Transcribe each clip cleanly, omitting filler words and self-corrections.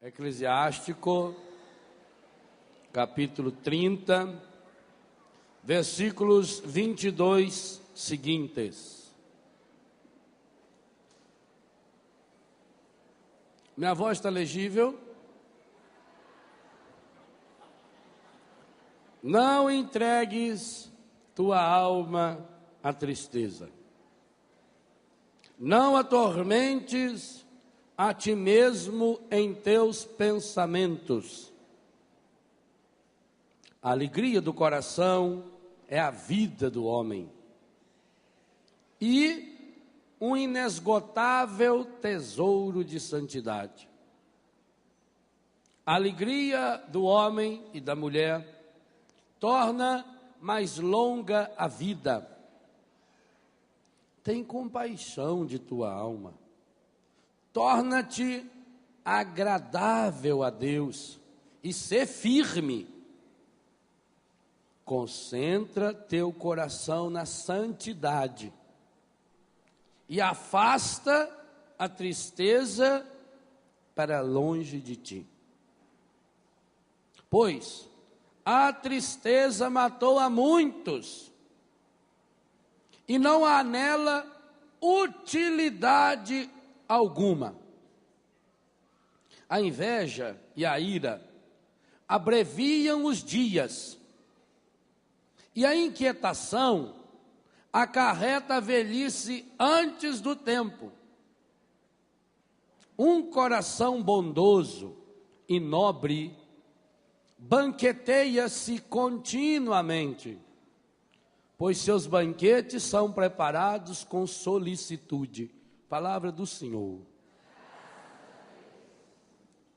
Eclesiástico, capítulo 30, versículos 22 seguintes. Minha voz está legível? Não entregues tua alma à tristeza. Não atormentes a ti mesmo em teus pensamentos. A alegria do coração é a vida do homem e um inesgotável tesouro de santidade. A alegria do homem e da mulher torna mais longa a vida. Tem compaixão de tua alma. Torna-te agradável a Deus e sê firme. Concentra teu coração na santidade e afasta a tristeza para longe de ti. Pois a tristeza matou a muitos e não há nela utilidade alguma. A inveja e a ira abreviam os dias, e a inquietação acarreta a velhice antes do tempo. Um coração bondoso e nobre banqueteia-se continuamente, pois seus banquetes são preparados com solicitude. Palavra do Senhor.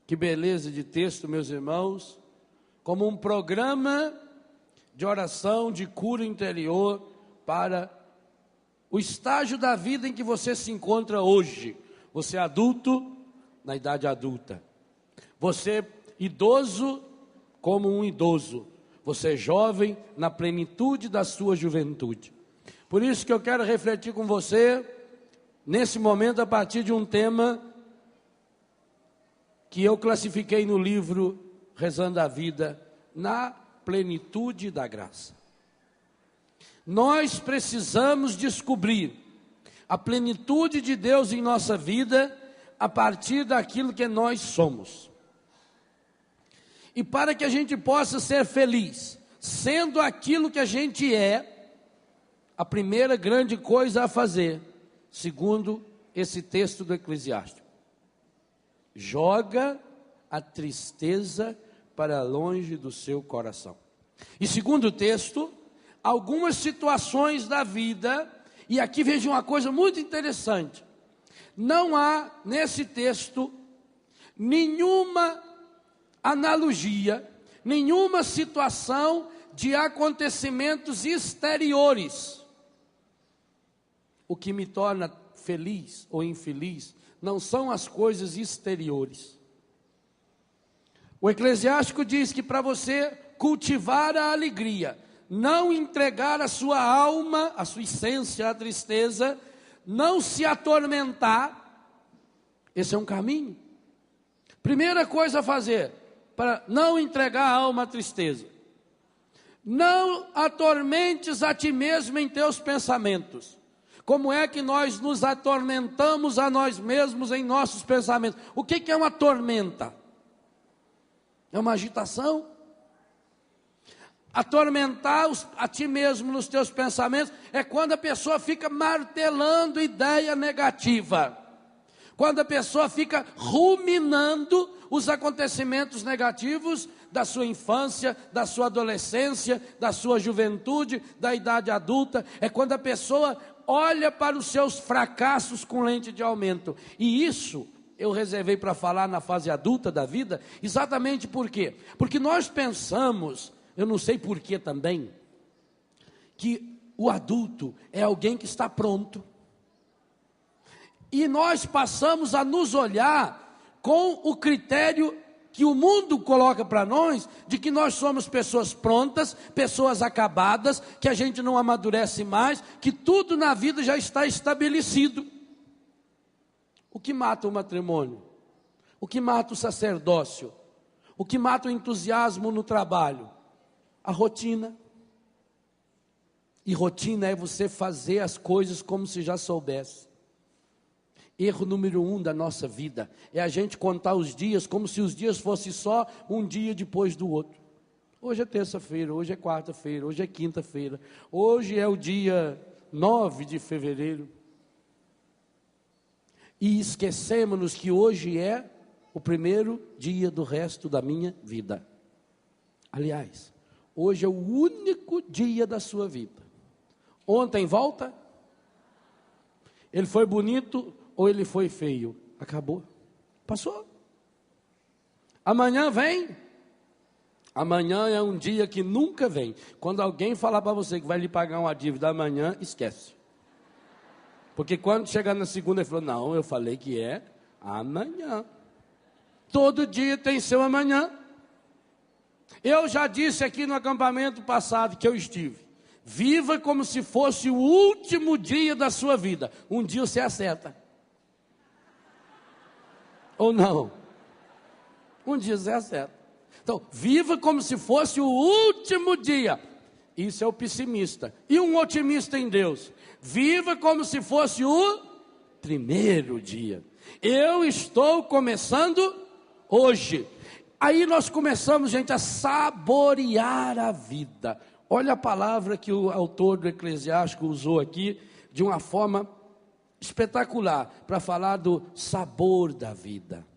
Que beleza de texto, meus irmãos, como um programa de oração, de cura interior para o estágio da vida em que você se encontra hoje. Você é adulto, na idade adulta. Você idoso, como um idoso. Você é jovem, na plenitude da sua juventude. Por isso que eu quero refletir com você nesse momento, a partir de um tema que eu classifiquei no livro Rezando a Vida, na plenitude da graça. Nós precisamos descobrir a plenitude de Deus em nossa vida a partir daquilo que nós somos. E para que a gente possa ser feliz, sendo aquilo que a gente é, a primeira grande coisa a fazer, segundo esse texto do Eclesiástico: joga a tristeza para longe do seu coração. E segundo o texto, algumas situações da vida, e aqui veja uma coisa muito interessante: não há nesse texto nenhuma analogia, nenhuma situação de acontecimentos exteriores. O que me torna feliz ou infeliz não são as coisas exteriores. O Eclesiástico diz que para você cultivar a alegria, não entregar a sua alma, a sua essência à tristeza, não se atormentar, esse é um caminho. Primeira coisa a fazer para não entregar a alma à tristeza: não atormentes a ti mesmo em teus pensamentos. Como é que nós nos atormentamos a nós mesmos em nossos pensamentos? O que é uma tormenta? É uma agitação? Atormentar a ti mesmo nos teus pensamentos é quando a pessoa fica martelando ideia negativa. Quando a pessoa fica ruminando os acontecimentos negativos da sua infância, da sua adolescência, da sua juventude, da idade adulta. É quando a pessoa olha para os seus fracassos com lente de aumento. E isso eu reservei para falar na fase adulta da vida, exatamente por quê? Porque nós pensamos, eu não sei por quê também, que o adulto é alguém que está pronto. E nós passamos a nos olhar com o critério que o mundo coloca para nós, de que nós somos pessoas prontas, pessoas acabadas, que a gente não amadurece mais, que tudo na vida já está estabelecido. O que mata o matrimônio? O que mata o sacerdócio? O que mata o entusiasmo no trabalho? A rotina. E rotina é você fazer as coisas como se já soubesse. Erro número 1 da nossa vida é a gente contar os dias como se os dias fossem só um dia depois do outro. Hoje é terça-feira, hoje é quarta-feira, hoje é quinta-feira, hoje é o dia 9 de fevereiro. E esquecemos que hoje é o primeiro dia do resto da minha vida. Aliás, hoje é o único dia da sua vida. Ontem volta? Ele foi bonito ou ele foi feio? Acabou. Passou. Amanhã vem? Amanhã é um dia que nunca vem. Quando alguém falar para você que vai lhe pagar uma dívida amanhã, esquece. Porque quando chegar na segunda, ele falou, não, eu falei que é amanhã. Todo dia tem seu amanhã. Eu já disse aqui no acampamento passado que eu estive. Viva como se fosse o último dia da sua vida. Um dia você acerta. Ou não? Um dia você acerta. Então, viva como se fosse o último dia. Isso é o pessimista. E um otimista em Deus? Viva como se fosse o primeiro dia. Eu estou começando hoje. Aí nós começamos, gente, a saborear a vida. Olha a palavra que o autor do Eclesiástico usou aqui, de uma forma espetacular, para falar do sabor da vida.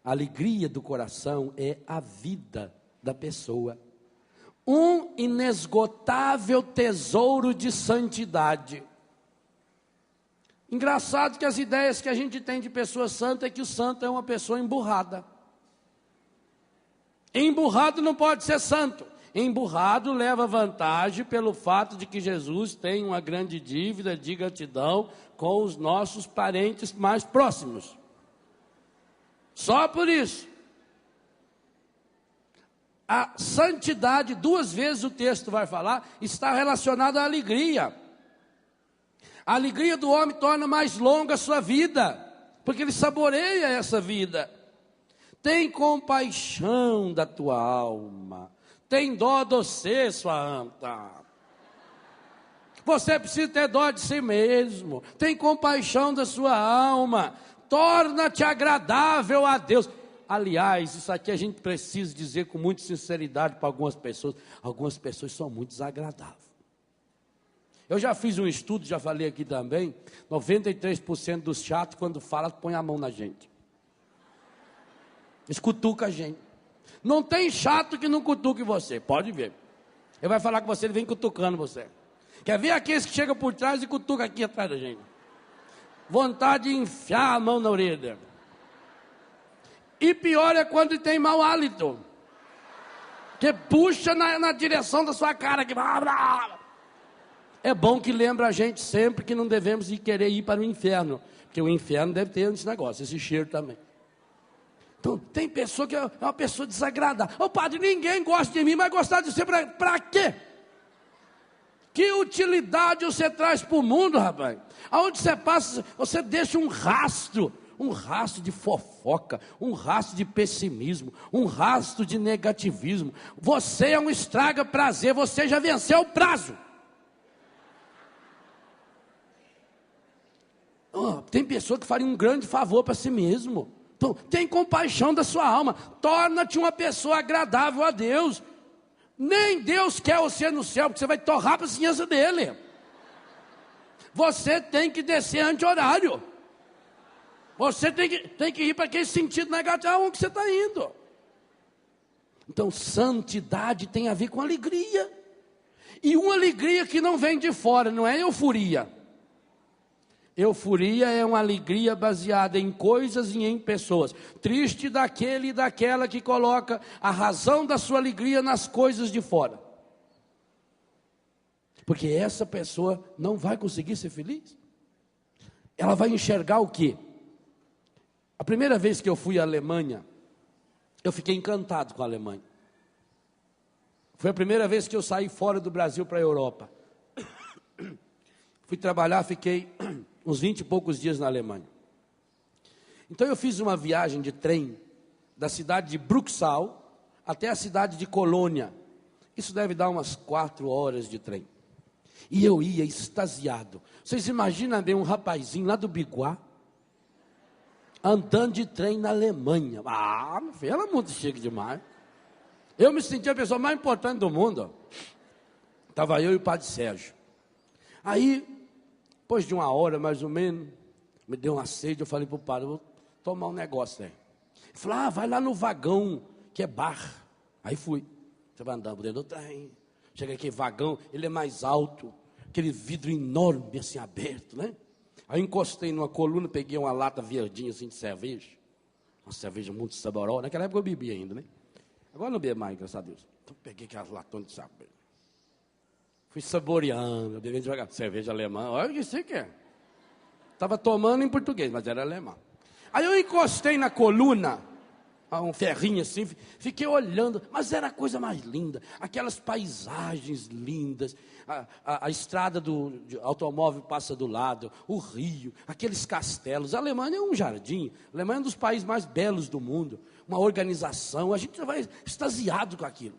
A alegria do coração é a vida da pessoa. Um inesgotável tesouro de santidade. Engraçado que as ideias que a gente tem de pessoa santa é que o santo é uma pessoa emburrada. Emburrado não pode ser santo. Emburrado leva vantagem pelo fato de que Jesus tem uma grande dívida de gratidão com os nossos parentes mais próximos. Só por isso. A santidade, 2 vezes o texto vai falar, está relacionada à alegria. A alegria do homem torna mais longa a sua vida, porque ele saboreia essa vida. Tem compaixão da tua alma. Tem dó de você, sua anta. Você precisa ter dó de si mesmo. Tem compaixão da sua alma. Torna-te agradável a Deus. Aliás, isso aqui a gente precisa dizer com muita sinceridade para algumas pessoas. Algumas pessoas são muito desagradáveis. Eu já fiz um estudo, já falei aqui também. 93% dos chatos, quando fala, põe a mão na gente. Eles cutucam a gente. Não tem chato que não cutuque você, pode ver. Ele vai falar com você, ele vem cutucando você. Quer ver aqueles que chegam por trás e cutucam aqui atrás da gente? Vontade de enfiar a mão na orelha. E pior é quando tem mau hálito. Que puxa na direção da sua cara. Que... É bom que lembra a gente sempre que não devemos querer ir para o inferno. Porque o inferno deve ter esse negócio, esse cheiro também. Então, tem pessoa que é uma pessoa desagradável. Ô padre, ninguém gosta de mim, mas gostar de você para quê? Que utilidade você traz para o mundo, rapaz? Aonde você passa, você deixa um rastro de fofoca, um rastro de pessimismo, um rastro de negativismo. Você é um estraga-prazer, você já venceu o prazo. Tem pessoa que faria um grande favor para si mesmo. Então, tem compaixão da sua alma. Torna-te uma pessoa agradável a Deus. Nem Deus quer você no céu, porque você vai torrar para a ciência dele. Você tem que descer anti-horário. Você tem que ir para aquele sentido negativo onde você está indo. Então, santidade tem a ver com alegria. E uma alegria que não vem de fora, não é euforia. Euforia é uma alegria baseada em coisas e em pessoas. Triste daquele e daquela que coloca a razão da sua alegria nas coisas de fora. Porque essa pessoa não vai conseguir ser feliz. Ela vai enxergar o quê? A primeira vez que eu fui à Alemanha, eu fiquei encantado com a Alemanha. Foi a primeira vez que eu saí fora do Brasil para a Europa. Fui trabalhar, fiquei uns 20 e poucos dias na Alemanha. Então eu fiz uma viagem de trem da cidade de Bruxal até a cidade de Colônia. Isso deve dar umas 4 horas de trem. E eu ia extasiado. Vocês imaginam bem um rapazinho lá do Biguá, andando de trem na Alemanha. Ah, meu filho, era muito chique demais. Eu me sentia a pessoa mais importante do mundo. Estava eu e o padre Sérgio. Aí, depois de 1 hora mais ou menos, me deu uma sede, eu falei para o padre, vou tomar um negócio aí. Ele falou, vai lá no vagão, que é bar. Aí fui. Você vai andando dentro do trem. Chega aqui, vagão, ele é mais alto, aquele vidro enorme assim aberto, né? Aí encostei numa coluna, peguei uma lata verdinha assim de cerveja. Uma cerveja muito saborosa. Naquela época eu bebia ainda, né? Agora não bebo mais, graças a Deus. Então peguei aquelas latonas de cerveja. Fui saboreando, bebendo devagar. Cerveja alemã, olha o que você quer. Estava tomando em português, mas era alemão. Aí eu encostei na coluna, um ferrinho assim, fiquei olhando, mas era a coisa mais linda, aquelas paisagens lindas, a estrada do automóvel passa do lado, o rio, aqueles castelos. A Alemanha é um jardim, a Alemanha é um dos países mais belos do mundo, uma organização, a gente vai extasiado com aquilo.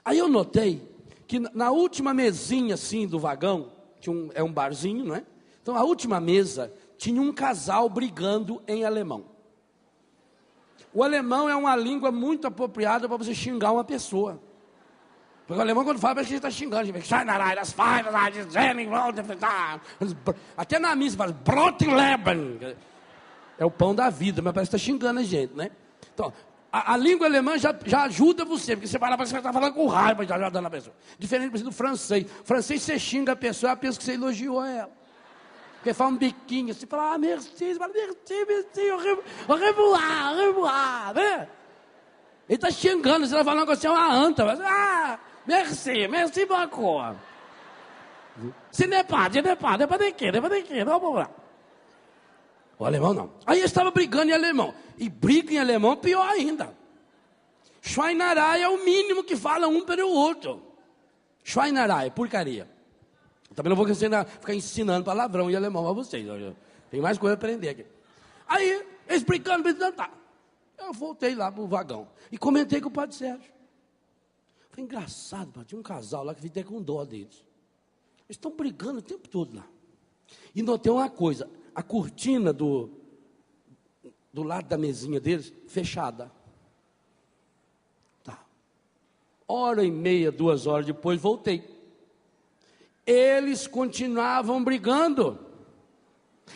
Aí eu notei que na última mesinha assim do vagão, que é um barzinho, não é? Então a última mesa tinha um casal brigando em alemão. O alemão é uma língua muito apropriada para você xingar uma pessoa. Porque o alemão, quando fala, parece que ele está xingando. Até na missa fala, Brotleben. É o pão da vida, mas parece que está xingando a gente, né? Então, a língua alemã já ajuda você, porque você fala, parece que você está falando com raiva, já ajudando a pessoa. Diferente, por exemplo, do francês. O francês, você xinga a pessoa, ela pensa que você elogiou ela. Porque fala um biquinho, assim, fala, merci, você fala, merci, au revoir, né? Ele está xingando, você vai falando que você é uma anta, mas, merci beaucoup. Se não é pas de quê, vamos lá. O alemão não. Aí eu estava brigando em alemão, e briga em alemão pior ainda. Schweinerei é o mínimo que fala um para o outro. Schweinerei, porcaria. Também não vou ficar ensinando palavrão em alemão para vocês. Tem mais coisa para aprender aqui. Aí, eles brincando, tá. Eu voltei lá para o vagão. E comentei com o padre Sérgio. Foi engraçado, padre. Tinha um casal lá que fiquei com dó deles. Eles estão brigando o tempo todo lá. E notei uma coisa. A cortina do lado da mesinha deles, fechada. Tá. 1h30, 2 horas depois, voltei. Eles continuavam brigando.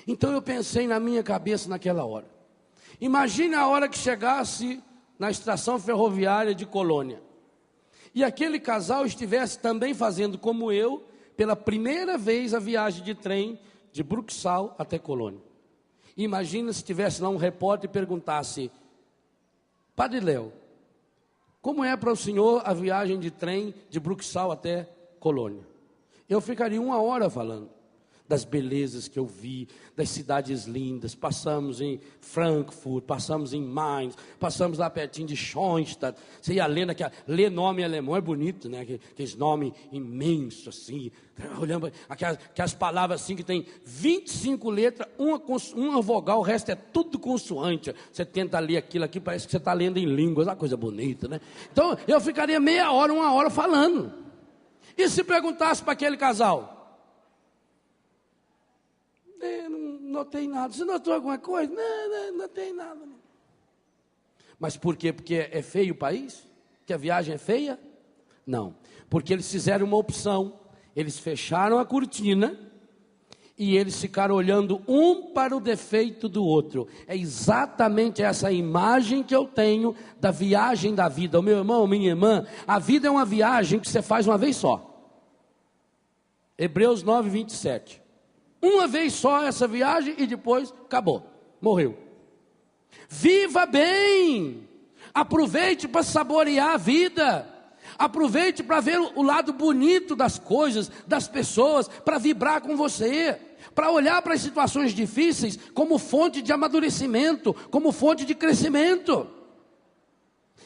Então eu pensei na minha cabeça naquela hora. Imagine a hora que chegasse na estação ferroviária de Colônia. E aquele casal estivesse também fazendo como eu, pela primeira vez a viagem de trem de Bruxal até Colônia. Imagina se tivesse lá um repórter e perguntasse, Padre Léo, como é para o senhor a viagem de trem de Bruxal até Colônia? Eu ficaria 1 hora falando das belezas que eu vi, das cidades lindas. Passamos em Frankfurt, passamos em Mainz, passamos lá pertinho de Schoenstatt. Você ia lendo, ler nome em alemão é bonito, né? Aqueles nomes imensos assim. Olhando aquelas palavras assim que tem 25 letras, uma vogal, o resto é tudo consoante. Você tenta ler aquilo aqui, parece que você está lendo em línguas, uma coisa bonita, né? Então eu ficaria meia hora, 1 hora falando. E se perguntasse para aquele casal? Não notei nada. Você notou alguma coisa? Não notei nada. Não. Mas por quê? Porque é feio o país? Que a viagem é feia? Não. Porque eles fizeram uma opção. Eles fecharam a cortina e eles ficaram olhando um para o defeito do outro. É exatamente essa imagem que eu tenho da viagem da vida. O meu irmão, minha irmã, a vida é uma viagem que você faz uma vez só. Hebreus 9, 27. Uma vez só essa viagem e depois acabou, morreu. Viva bem, aproveite para saborear a vida, aproveite para ver o lado bonito das coisas, das pessoas, para vibrar com você, para olhar para as situações difíceis como fonte de amadurecimento, como fonte de crescimento.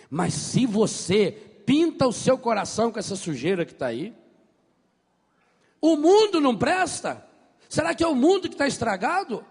Mas se você pinta o seu coração com essa sujeira que está aí, o mundo não presta? Será que é o mundo que está estragado?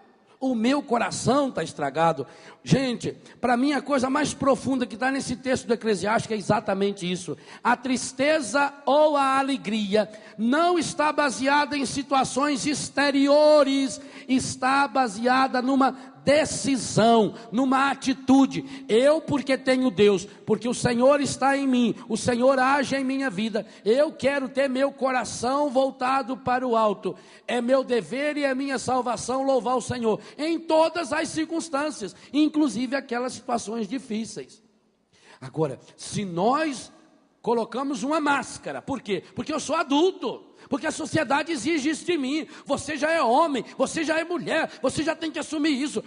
o meu coração está estragado. Gente, para mim a coisa mais profunda que está nesse texto do Eclesiástico é exatamente isso. A tristeza ou a alegria não está baseada em situações exteriores, está baseada numa decisão, numa atitude. Eu, porque tenho Deus, porque o Senhor está em mim, o Senhor age em minha vida, eu quero ter meu coração voltado para o alto. É meu dever e é minha salvação louvar o Senhor em todas as circunstâncias, inclusive aquelas situações difíceis. Agora, se nós colocamos uma máscara, por quê? Porque eu sou adulto, porque a sociedade exige isso de mim. Você já é homem, você já é mulher, você já tem que assumir isso.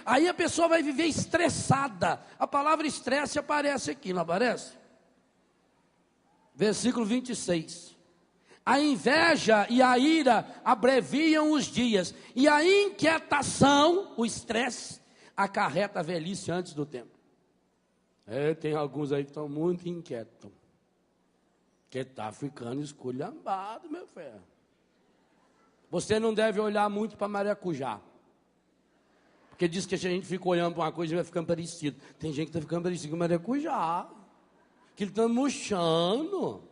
Aí a pessoa vai viver estressada. A palavra estresse aparece aqui, não aparece? Versículo 26. A inveja e a ira abreviam os dias, e a inquietação, o estresse, acarreta a velhice antes do tempo. Tem alguns aí que estão muito inquietos. Que está ficando esculhambado, meu filho. Você não deve olhar muito para maracujá. Porque diz que a gente fica olhando para uma coisa e vai ficando parecido. Tem gente que está ficando parecido com maracujá. Que ele está murchando.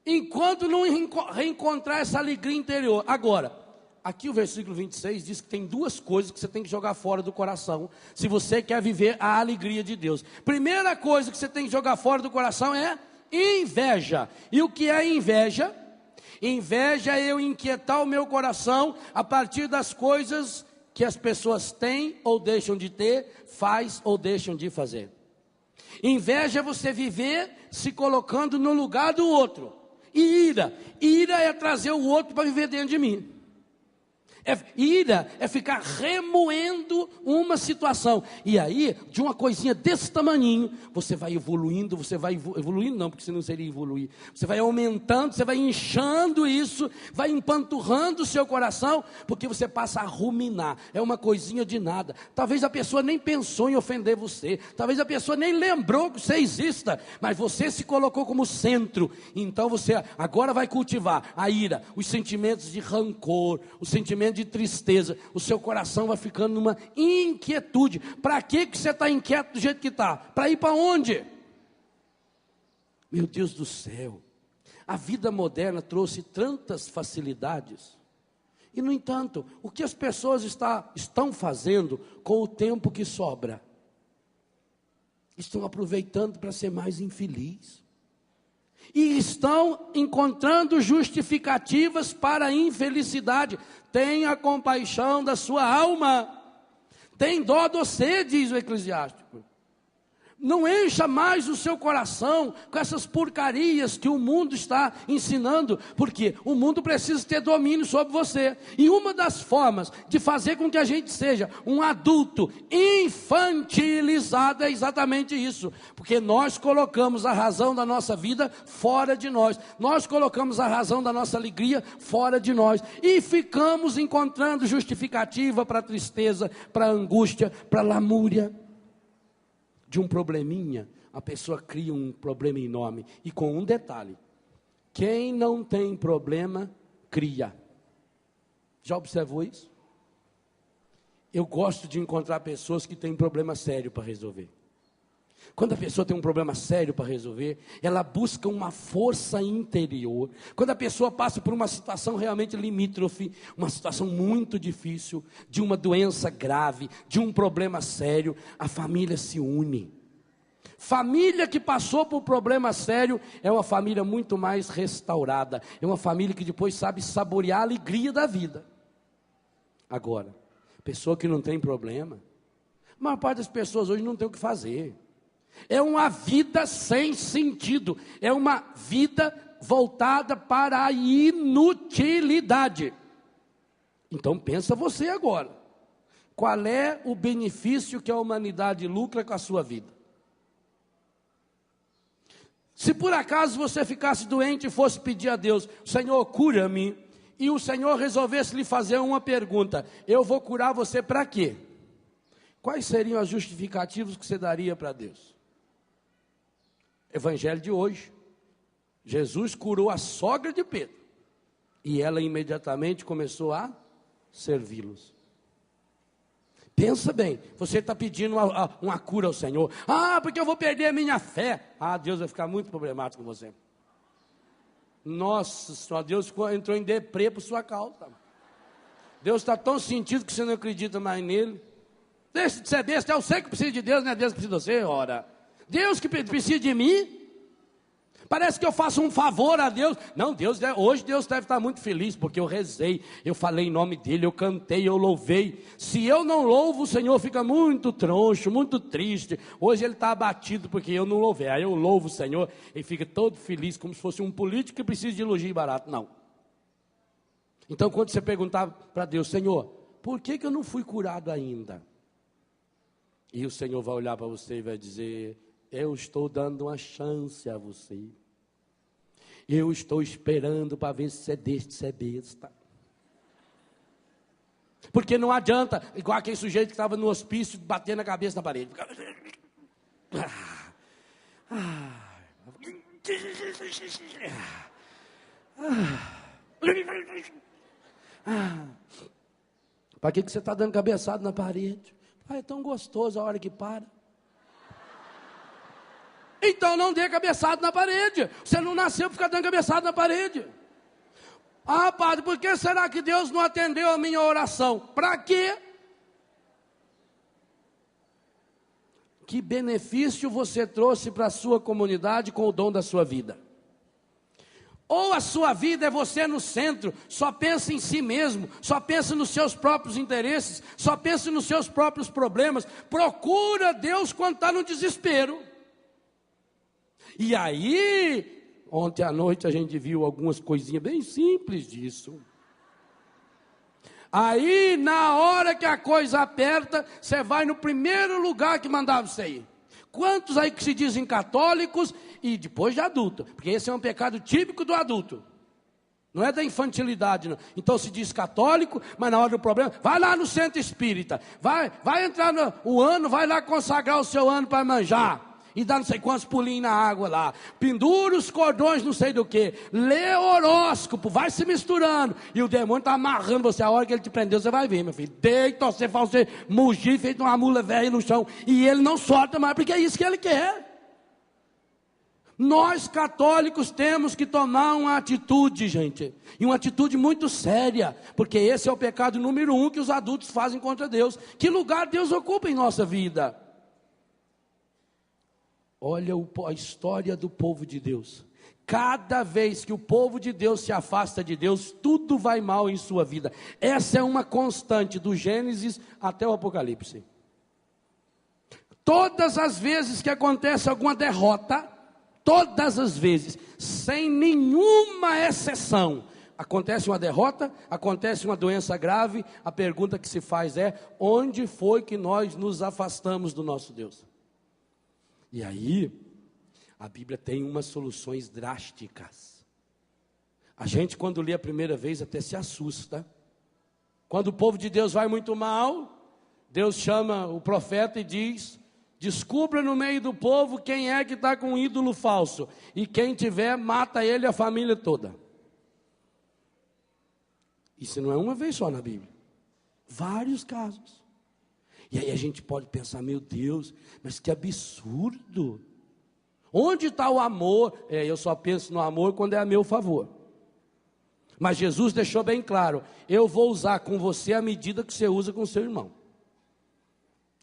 Enquanto não reencontrar essa alegria interior. Agora, aqui o versículo 26 diz que tem duas coisas que você tem que jogar fora do coração, se você quer viver a alegria de Deus. Primeira coisa que você tem que jogar fora do coração é inveja. E o que é inveja? Inveja é eu inquietar o meu coração a partir das coisas que as pessoas têm ou deixam de ter, faz ou deixam de fazer. Inveja é você viver se colocando no lugar do outro. E ira é trazer o outro para viver dentro de mim. Ira é ficar remoendo uma situação. E aí, de uma coisinha desse tamaninho, você vai evoluindo, evoluindo não, porque senão seria evoluir. Você vai aumentando, você vai inchando isso, vai empanturrando o seu coração, porque você passa a ruminar. É uma coisinha de nada. Talvez a pessoa nem pensou em ofender você, talvez a pessoa nem lembrou que você exista, mas você se colocou como centro. Então você agora vai cultivar a ira, os sentimentos de rancor, os sentimentos de tristeza, o seu coração vai ficando numa inquietude. Para que você está inquieto do jeito que está? Para ir para onde? Meu Deus do céu, a vida moderna trouxe tantas facilidades, e no entanto, o que as pessoas estão fazendo com o tempo que sobra? Estão aproveitando para ser mais infeliz. E estão encontrando justificativas para a infelicidade. Tenha compaixão da sua alma. Tem dó de você, diz o Eclesiástico. Não encha mais o seu coração com essas porcarias que o mundo está ensinando, porque o mundo precisa ter domínio sobre você. E uma das formas de fazer com que a gente seja um adulto infantilizado é exatamente isso, porque nós colocamos a razão da nossa vida fora de nós, nós colocamos a razão da nossa alegria fora de nós, e ficamos encontrando justificativa para a tristeza, para a angústia, para a lamúria. De um probleminha, a pessoa cria um problema enorme. E com um detalhe: quem não tem problema, cria. Já observou isso? Eu gosto de encontrar pessoas que têm problema sério para resolver. Quando a pessoa tem um problema sério para resolver, ela busca uma força interior. Quando a pessoa passa por uma situação realmente limítrofe, uma situação muito difícil, de uma doença grave, de um problema sério, a família se une. Família que passou por problema sério é uma família muito mais restaurada. É uma família que depois sabe saborear a alegria da vida. Agora, pessoa que não tem problema, a maior parte das pessoas hoje não tem o que fazer. É uma vida sem sentido, é uma vida voltada para a inutilidade. Então pensa você agora, qual é o benefício que a humanidade lucra com a sua vida? Se por acaso você ficasse doente e fosse pedir a Deus, Senhor, cura-me, e o Senhor resolvesse lhe fazer uma pergunta, eu vou curar você para quê? Quais seriam as justificativas que você daria para Deus? Evangelho de hoje, Jesus curou a sogra de Pedro, e ela imediatamente começou a servi-los. Pensa bem, você está pedindo uma cura ao Senhor. Porque eu vou perder a minha fé. Deus vai ficar muito problemático com você. Nossa Senhora, Deus entrou em deprê por sua causa. Deus está tão sentido que você não acredita mais nele. Deixa de ser besta, eu sei que precisa de Deus, não é Deus que precisa de você, ora. Deus que precisa de mim? Parece que eu faço um favor a Deus. Não, hoje Deus deve estar muito feliz, porque eu rezei, eu falei em nome dele, eu cantei, eu louvei. Se eu não louvo, o Senhor fica muito troncho, muito triste. Hoje ele está abatido porque eu não louvei. Aí eu louvo o Senhor, ele fica todo feliz, como se fosse um político que precisa de elogio barato. Não. Então quando você perguntar para Deus, Senhor, por que eu não fui curado ainda? E o Senhor vai olhar para você e vai dizer, eu estou dando uma chance a você. Eu estou esperando para ver se você deixa de ser besta. Porque não adianta, igual aquele sujeito que estava no hospício, batendo a cabeça na parede. Para que você está dando cabeçada na parede? É tão gostoso a hora que para. Então não dê cabeçada na parede. Você não nasceu para ficar dando cabeçada na parede. Padre, por que será que Deus não atendeu a minha oração? Para quê? Que benefício você trouxe para a sua comunidade com o dom da sua vida? Ou a sua vida é você no centro, só pensa em si mesmo, só pensa nos seus próprios interesses, só pensa nos seus próprios problemas, procura Deus quando está no desespero. E aí, ontem à noite a gente viu algumas coisinhas bem simples disso. Aí, na hora que a coisa aperta, você vai no primeiro lugar que mandava você ir. Quantos aí que se dizem católicos e depois de adulto? Porque esse é um pecado típico do adulto. Não é da infantilidade, não. Então se diz católico, mas na hora do problema, vai lá no centro espírita. Vai entrar o ano, vai lá consagrar o seu ano para manjar. E dá não sei quantos pulinhos na água lá. Pendura os cordões não sei do que. Lê horóscopo, vai se misturando. E o demônio está amarrando você. A hora que ele te prendeu, você vai ver, meu filho. Deita, você faz você mugir, feito uma mula velha no chão. E ele não solta mais, porque é isso que ele quer. Nós católicos temos que tomar uma atitude, gente. E uma atitude muito séria. Porque esse é o pecado número 1 que os adultos fazem contra Deus. Que lugar Deus ocupa em nossa vida? Olha a história do povo de Deus. Cada vez que o povo de Deus se afasta de Deus, tudo vai mal em sua vida. Essa é uma constante do Gênesis até o Apocalipse. Todas as vezes que acontece alguma derrota, todas as vezes, sem nenhuma exceção, acontece uma derrota, acontece uma doença grave, a pergunta que se faz é, onde foi que nós nos afastamos do nosso Deus? E aí, a Bíblia tem umas soluções drásticas. A gente quando lê a primeira vez até se assusta. Quando o povo de Deus vai muito mal, Deus chama o profeta e diz, descubra no meio do povo quem é que está com um ídolo falso. E quem tiver, mata ele e a família toda. Isso não é uma vez só na Bíblia. Vários casos. E aí a gente pode pensar, meu Deus, mas que absurdo. Onde está o amor? Eu só penso no amor quando é a meu favor. Mas Jesus deixou bem claro, eu vou usar com você a medida que você usa com seu irmão.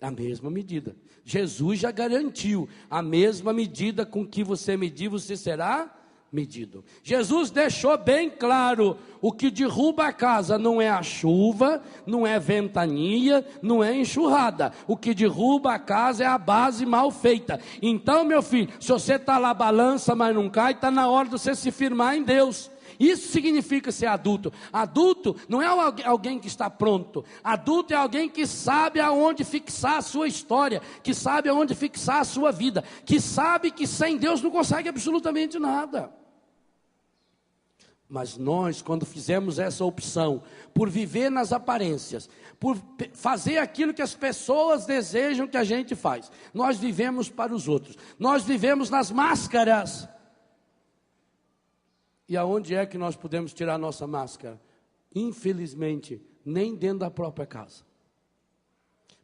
A mesma medida. Jesus já garantiu, a mesma medida com que você medir, você será medido. Jesus deixou bem claro, o que derruba a casa não é a chuva, não é ventania, não é enxurrada. O que derruba a casa é a base mal feita. Então, meu filho, se você está lá balança, mas não cai, está na hora de você se firmar em Deus. Isso significa ser adulto. Adulto não é alguém que está pronto. Adulto é alguém que sabe aonde fixar a sua história, que sabe aonde fixar a sua vida, que sabe que sem Deus não consegue absolutamente nada. Mas nós, quando fizemos essa opção, por viver nas aparências, por fazer aquilo que as pessoas desejam que a gente faz, nós vivemos para os outros, nós vivemos nas máscaras. E aonde é que nós podemos tirar a nossa máscara? Infelizmente, nem dentro da própria casa.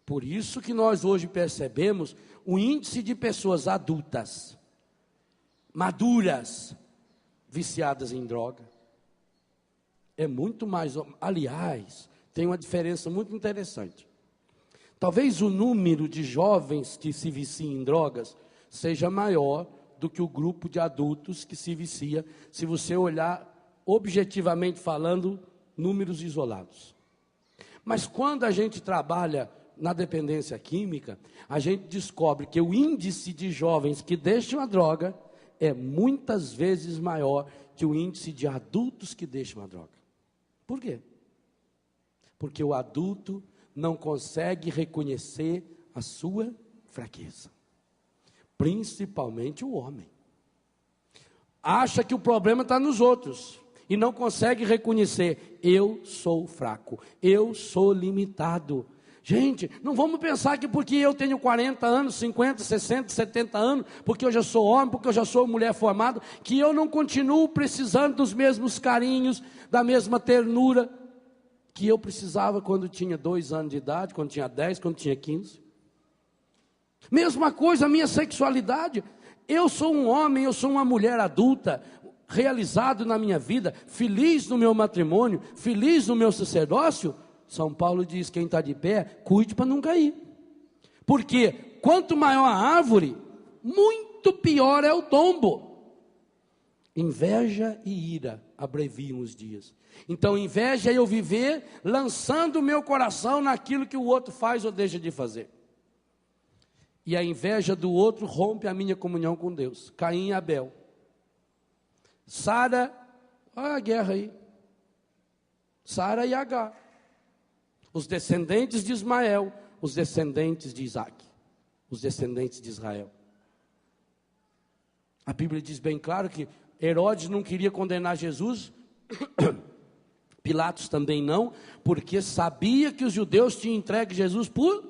Por isso que nós hoje percebemos o índice de pessoas adultas, maduras, viciadas em droga. É muito mais, aliás, tem uma diferença muito interessante. Talvez o número de jovens que se viciam em drogas seja maior do que o grupo de adultos que se vicia, se você olhar objetivamente falando, números isolados. Mas quando a gente trabalha na dependência química, a gente descobre que o índice de jovens que deixam a droga é muitas vezes maior que o índice de adultos que deixam a droga. Por quê? Porque o adulto não consegue reconhecer a sua fraqueza. Principalmente o homem. Acha que o problema está nos outros e não consegue reconhecer: eu sou fraco, eu sou limitado. Gente, não vamos pensar que porque eu tenho 40 anos, 50, 60, 70 anos, porque eu já sou homem, porque eu já sou mulher formada, que eu não continuo precisando dos mesmos carinhos, da mesma ternura que eu precisava quando tinha 2 anos de idade, quando tinha 10, quando tinha 15. Mesma coisa a minha sexualidade. Eu sou um homem, eu sou uma mulher adulta, realizado na minha vida, feliz no meu matrimônio, feliz no meu sacerdócio. São Paulo diz: quem está de pé, cuide para não cair. Porque quanto maior a árvore, muito pior é o tombo. Inveja e ira abreviam os dias. Então inveja é eu viver lançando o meu coração naquilo que o outro faz ou deixa de fazer. E a inveja do outro rompe a minha comunhão com Deus. Caim e Abel. Sara, olha a guerra aí. Sara e Agar. Os descendentes de Ismael, os descendentes de Isaac, os descendentes de Israel. A Bíblia diz bem claro que Herodes não queria condenar Jesus, Pilatos também não, porque sabia que os judeus tinham entregue Jesus por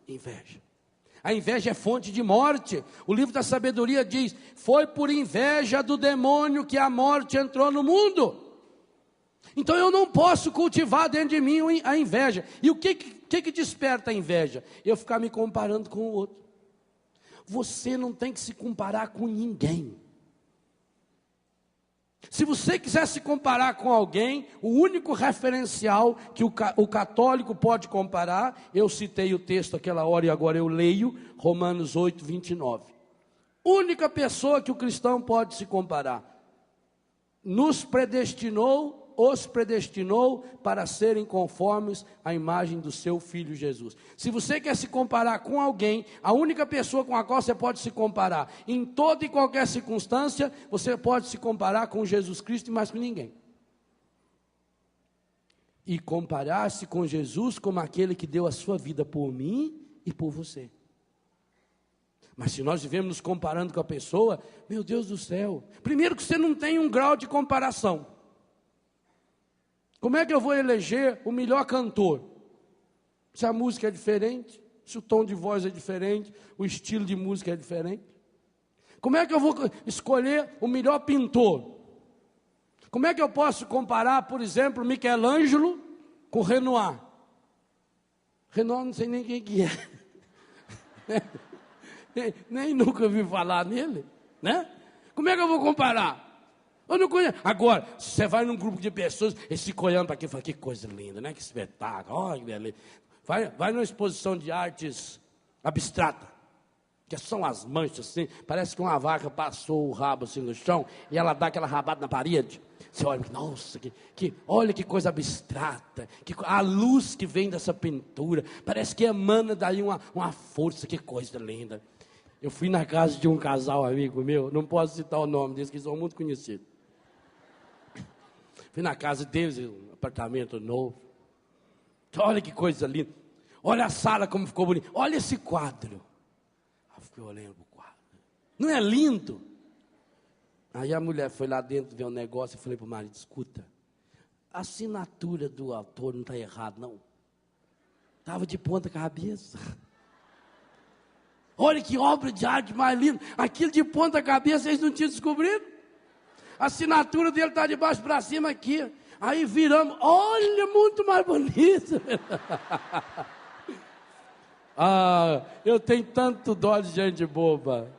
inveja. A inveja é fonte de morte. O livro da sabedoria diz: foi por inveja do demônio que a morte entrou no mundo. Então eu não posso cultivar dentro de mim a inveja. E o que desperta a inveja? Eu ficar me comparando com o outro. Você não tem que se comparar com ninguém. Se você quiser se comparar com alguém, o único referencial que o católico pode comparar, eu citei o texto aquela hora e agora eu leio, Romanos 8, 29. Única pessoa que o cristão pode se comparar. Os predestinou para serem conformes à imagem do seu Filho Jesus. Se você quer se comparar com alguém, a única pessoa com a qual você pode se comparar, em toda e qualquer circunstância, você pode se comparar com Jesus Cristo e mais com ninguém. E comparar-se com Jesus como aquele que deu a sua vida por mim e por você. Mas se nós vivemos nos comparando com a pessoa, meu Deus do céu, primeiro que você não tem um grau de comparação. Como é que eu vou eleger o melhor cantor? Se a música é diferente, se o tom de voz é diferente, o estilo de música é diferente. Como é que eu vou escolher o melhor pintor? Como é que eu posso comparar, por exemplo, Michelangelo com Renoir? Renoir não sei nem quem que é. nem nunca ouvi falar nele, né? Como é que eu vou comparar? Eu não conheço. Agora, se você vai num grupo de pessoas, eles ficam olhando para aqui e falam: que coisa linda, né? Que espetáculo, olha que beleza. Vai numa exposição de artes abstrata, que são as manchas assim, parece que uma vaca passou o rabo assim no chão, e ela dá aquela rabada na parede. Você olha, nossa, olha que coisa abstrata, a luz que vem dessa pintura, parece que emana daí uma força, que coisa linda. Eu fui na casa de um casal amigo meu, não posso citar o nome deles, que são muito conhecidos. Fui na casa deles, um apartamento novo. Olha que coisa linda. Olha a sala como ficou bonita. Olha esse quadro. Eu fiquei olhando para o quadro. Não é lindo? Aí a mulher foi lá dentro ver um negócio e falei para o marido: escuta, a assinatura do autor não está errada, não. Estava de ponta cabeça. Olha que obra de arte mais linda. Aquilo de ponta cabeça eles não tinham descobrido. A assinatura dele está de baixo para cima aqui. Aí viramos, olha, muito mais bonito. Ah, eu tenho tanto dó de gente boba.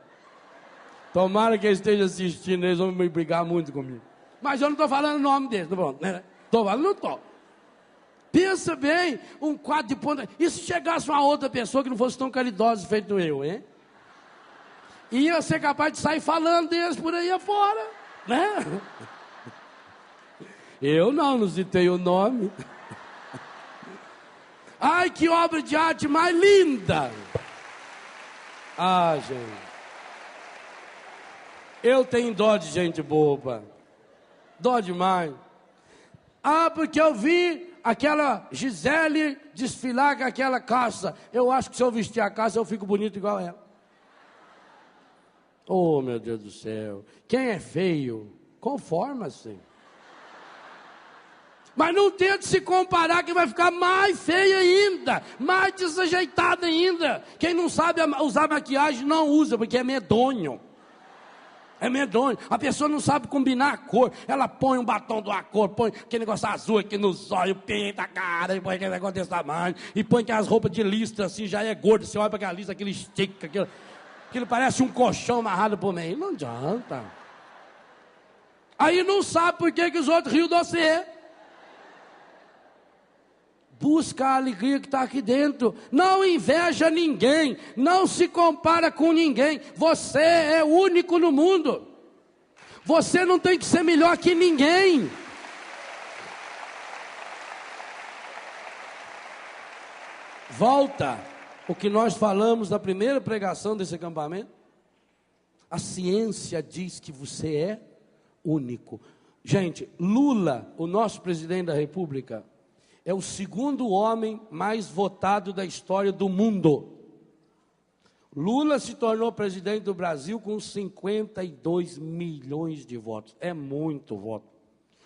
Tomara que eles estejam assistindo, eles vão me brigar muito comigo. Mas eu não estou falando o nome deles, né? Estou falando, não estou. Pensa bem, um quadro de ponta. E se chegasse uma outra pessoa que não fosse tão caridosa feito eu, hein? Ia ser capaz de sair falando deles por aí afora, né? Eu não citei o nome. Ai, que obra de arte mais linda! Ah, gente. Eu tenho dó de gente boba. Dó demais. Ah, porque eu vi aquela Gisele desfilar com aquela calça. Eu acho que se eu vestir a calça eu fico bonito igual ela. Oh, meu Deus do céu. Quem é feio, conforma-se. Mas não tente se comparar que vai ficar mais feia ainda, mais desajeitada ainda. Quem não sabe usar maquiagem não usa, porque é medonho. É medonho. A pessoa não sabe combinar a cor. Ela põe um batom de uma cor, põe aquele negócio azul aqui nos olhos, pinta a cara, e põe aquele negócio desse tamanho, e põe aquelas roupas de listra assim, já é gordo. Você olha para aquela listra, aquele estica, aquilo parece um colchão amarrado por meio. Não adianta. Aí não sabe por que os outros riam de você. Busca a alegria que está aqui dentro. Não inveja ninguém. Não se compara com ninguém. Você é único no mundo. Você não tem que ser melhor que ninguém. Volta o que nós falamos na primeira pregação desse acampamento. A ciência diz que você é único. Gente, Lula, o nosso presidente da República, é o segundo homem mais votado da história do mundo. Lula se tornou presidente do Brasil com 52 milhões de votos. É muito voto.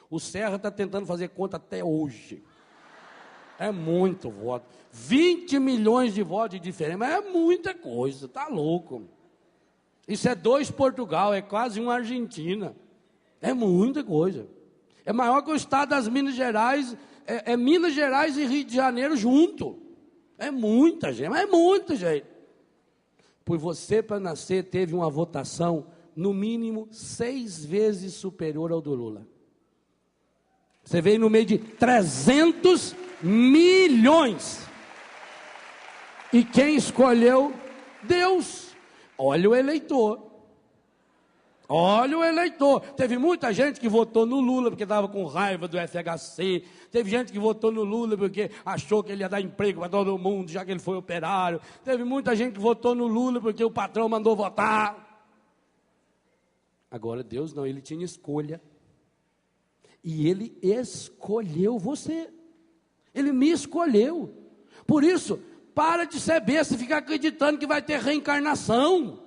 O Serra está tentando fazer conta até hoje. É muito voto. 20 milhões de votos de diferença. Mas é muita coisa, tá louco. Isso é 2 Portugal, é quase uma Argentina. É muita coisa. É maior que o estado das Minas Gerais. É Minas Gerais e Rio de Janeiro junto. É muita gente, mas é muita gente. Por você, para nascer, teve uma votação, no mínimo, 6 vezes superior ao do Lula. Você veio no meio de 300 milhões. E quem escolheu? Deus. Olha o eleitor. Olha o eleitor. Teve muita gente que votou no Lula porque estava com raiva do FHC. Teve gente que votou no Lula porque achou que ele ia dar emprego para todo mundo, já que ele foi operário. Teve muita gente que votou no Lula porque o patrão mandou votar. Agora Deus não, ele tinha escolha. E ele escolheu você. Ele me escolheu. Por isso, para de ser besta e ficar acreditando que vai ter reencarnação.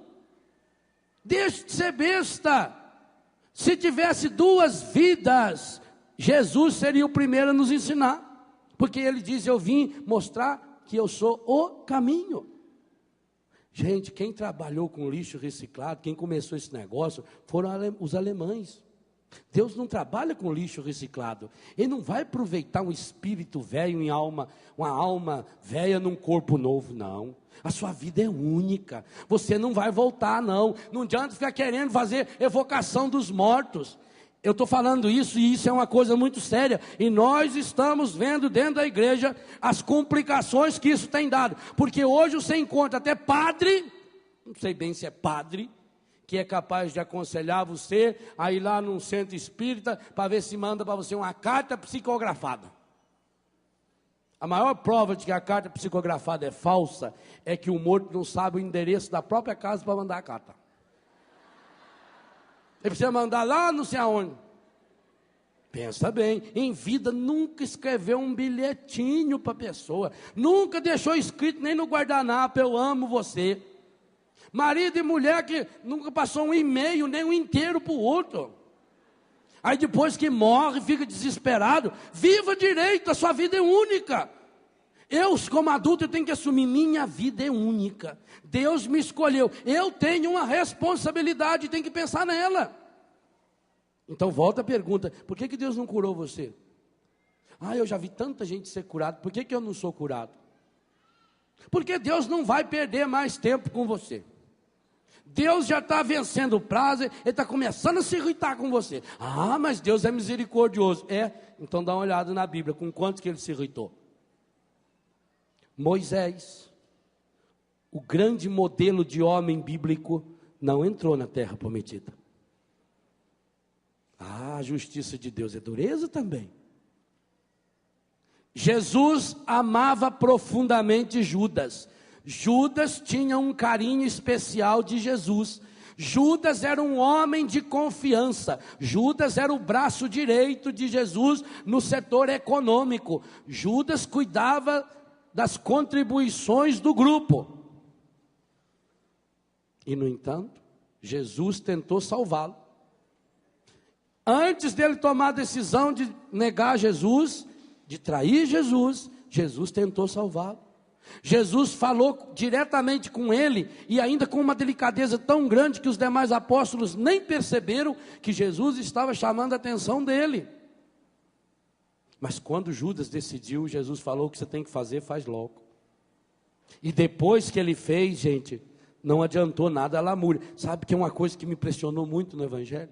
Deixe de ser besta. Se tivesse 2 vidas, Jesus seria o primeiro a nos ensinar. Porque ele diz, eu vim mostrar que eu sou o caminho. Gente, quem trabalhou com lixo reciclado, quem começou esse negócio, foram os alemães. Deus não trabalha com lixo reciclado. Ele não vai aproveitar um espírito velho em alma, uma alma velha num corpo novo, não. A sua vida é única. Você não vai voltar, não. Não adianta ficar querendo fazer evocação dos mortos. Eu estou falando isso e isso é uma coisa muito séria. E nós estamos vendo dentro da igreja as complicações que isso tem dado. Porque hoje você encontra até padre, não sei bem se é padre, que é capaz de aconselhar você a ir lá num centro espírita para ver se manda para você uma carta psicografada. A maior prova de que a carta psicografada é falsa é que o morto não sabe o endereço da própria casa para mandar a carta. Ele precisa mandar lá não sei aonde. Pensa bem, em vida nunca escreveu um bilhetinho para a pessoa, nunca deixou escrito nem no guardanapo, eu amo você. Marido e mulher que nunca passou um e-mail, nem um inteiro para o outro. Aí depois que morre, fica desesperado. Viva direito, a sua vida é única. Eu, como adulto, eu tenho que assumir, minha vida é única. Deus me escolheu. Eu tenho uma responsabilidade, tenho que pensar nela. Então volta a pergunta, por que Deus não curou você? Ah, eu já vi tanta gente ser curada, por que eu não sou curado? Porque Deus não vai perder mais tempo com você. Deus já está vencendo o prazo, Ele está começando a se irritar com você. Ah, mas Deus é misericordioso. Então dá uma olhada na Bíblia, com quantos que Ele se irritou. Moisés, o grande modelo de homem bíblico, não entrou na terra prometida. A justiça de Deus é dureza também. Jesus amava profundamente Judas. Judas tinha um carinho especial de Jesus. Judas era um homem de confiança. Judas era o braço direito de Jesus no setor econômico. Judas cuidava das contribuições do grupo. E no entanto, Jesus tentou salvá-lo. Antes dele tomar a decisão de negar Jesus, de trair Jesus, Jesus tentou salvá-lo. Jesus falou diretamente com ele, e ainda com uma delicadeza tão grande que os demais apóstolos nem perceberam que Jesus estava chamando a atenção dele. Mas quando Judas decidiu, Jesus falou: o que você tem que fazer, faz logo. E depois que ele fez, gente, não adiantou nada a lamúria. Sabe que é uma coisa que me impressionou muito no Evangelho?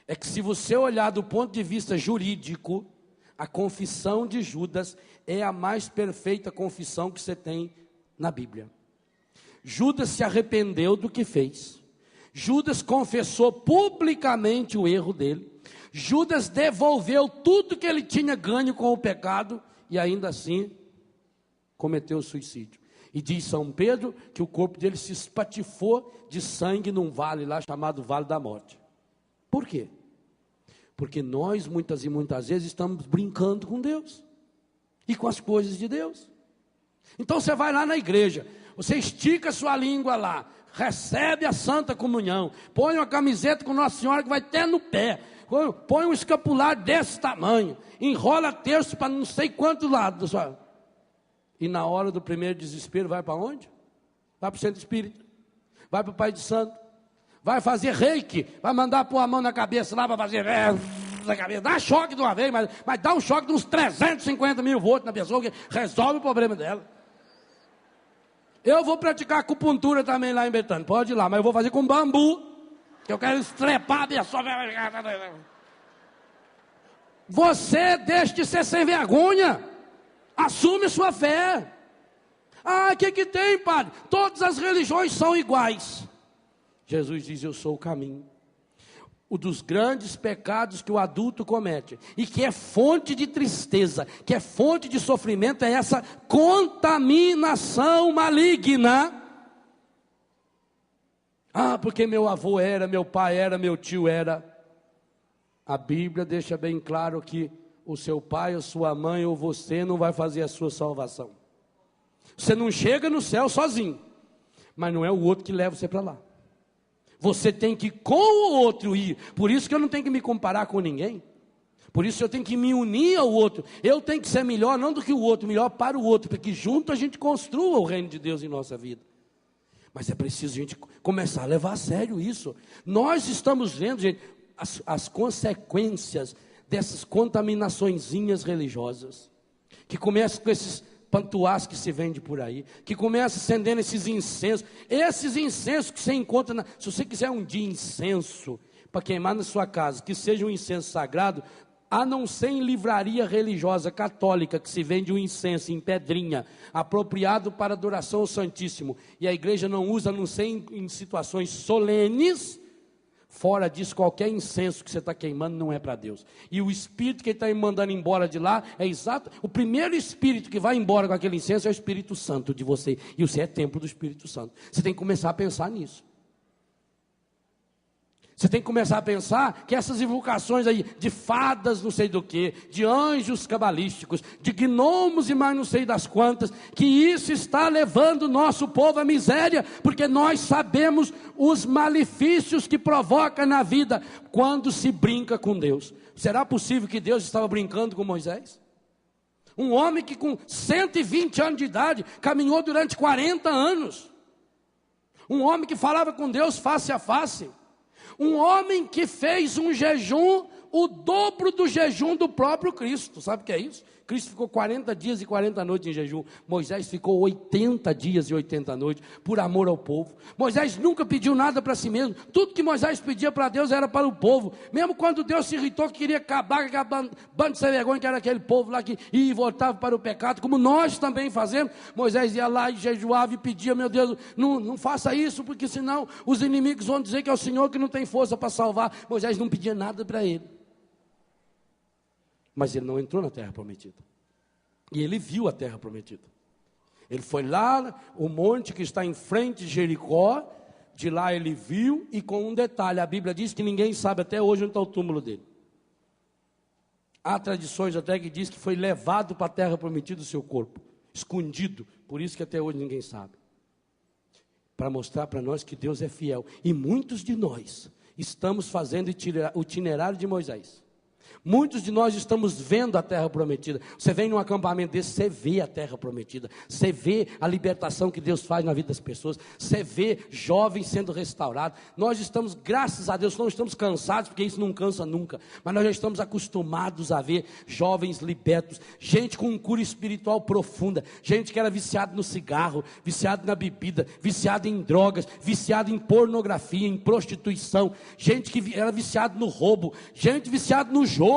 É que se você olhar do ponto de vista jurídico, a confissão de Judas é a mais perfeita confissão que você tem na Bíblia. Judas se arrependeu do que fez. Judas confessou publicamente o erro dele. Judas devolveu tudo que ele tinha ganho com o pecado e ainda assim cometeu suicídio. E diz São Pedro que o corpo dele se espatifou de sangue num vale lá chamado Vale da Morte. Por quê? Porque nós muitas e muitas vezes estamos brincando com Deus e com as coisas de Deus. Então você vai lá na igreja, você estica a sua língua lá, recebe a Santa Comunhão, põe uma camiseta com Nossa Senhora que vai até no pé, põe um escapular desse tamanho, enrola terço para não sei quantos lados, e na hora do primeiro desespero vai para onde? Vai para o centro espírita, vai para o Pai de Santo, vai fazer reiki, vai mandar pôr a mão na cabeça lá para fazer na cabeça, dá choque de uma vez, mas dá um choque de uns 350 mil volts na pessoa, que resolve o problema dela. Eu vou praticar acupuntura também lá em Betânia, pode ir lá, mas eu vou fazer com bambu, que eu quero estrepar a pessoa. Você deixa de ser sem vergonha, assume sua fé. O que tem, padre? Todas as religiões são iguais. Jesus diz: eu sou o caminho. O dos grandes pecados que o adulto comete, e que é fonte de tristeza, que é fonte de sofrimento, é essa contaminação maligna. Porque meu avô era, meu pai era, meu tio era. A Bíblia deixa bem claro que o seu pai, ou sua mãe, ou você não vai fazer a sua salvação. Você não chega no céu sozinho, mas não é o outro que leva você para lá. Você tem que com o outro ir. Por isso que eu não tenho que me comparar com ninguém. Por isso eu tenho que me unir ao outro. Eu tenho que ser melhor não do que o outro, melhor para o outro, para que junto a gente construa o reino de Deus em nossa vida. Mas é preciso a gente começar a levar a sério isso. Nós estamos vendo, gente, as consequências dessas contaminaçõezinhas religiosas, que começam com esses pantuás que se vende por aí, que começa acendendo esses incensos que você encontra, se você quiser um dia incenso para queimar na sua casa, que seja um incenso sagrado, a não ser em livraria religiosa católica, que se vende um incenso em pedrinha, apropriado para adoração ao Santíssimo, e a igreja não usa, a não ser em situações solenes. Fora disso, qualquer incenso que você está queimando não é para Deus. E o espírito que ele está mandando embora de lá é exato. O primeiro espírito que vai embora com aquele incenso é o Espírito Santo de você. E você é templo do Espírito Santo. Você tem que começar a pensar nisso. Você tem que começar a pensar que essas invocações aí de fadas não sei do que, de anjos cabalísticos, de gnomos e mais não sei das quantas, que isso está levando o nosso povo à miséria, porque nós sabemos os malefícios que provoca na vida quando se brinca com Deus. Será possível que Deus estava brincando com Moisés? Um homem que com 120 anos de idade caminhou durante 40 anos. Um homem que falava com Deus face a face. Um homem que fez um jejum o dobro do jejum do próprio Cristo. Sabe o que é isso? Cristo ficou 40 dias e 40 noites em jejum. Moisés ficou 80 dias e 80 noites, por amor ao povo. Moisés nunca pediu nada para si mesmo. Tudo que Moisés pedia para Deus era para o povo. Mesmo quando Deus se irritou, que queria acabar com aquele bando sem vergonha, que era aquele povo lá que ia e voltava para o pecado, como nós também fazemos. Moisés ia lá e jejuava e pedia: meu Deus, não faça isso, porque senão os inimigos vão dizer que é o Senhor que não tem força para salvar. Moisés não pedia nada para ele. Mas ele não entrou na terra prometida. E ele viu a terra prometida. Ele foi lá, o monte que está em frente de Jericó, de lá ele viu, e com um detalhe, a Bíblia diz que ninguém sabe até hoje onde está o túmulo dele. Há tradições até que diz que foi levado para a terra prometida o seu corpo, escondido, por isso que até hoje ninguém sabe. Para mostrar para nós que Deus é fiel. E muitos de nós estamos fazendo o itinerário de Moisés. Muitos de nós estamos vendo a terra prometida. Você vem num acampamento desse, você vê a terra prometida. Você vê a libertação que Deus faz na vida das pessoas. Você vê jovens sendo restaurados. Nós estamos, graças a Deus, não estamos cansados, porque isso não cansa nunca. Mas nós já estamos acostumados a ver jovens libertos. Gente com cura espiritual profunda. Gente que era viciado no cigarro, viciado na bebida, viciado em drogas, viciado em pornografia, em prostituição. Gente que era viciado no roubo. Gente viciado no jogo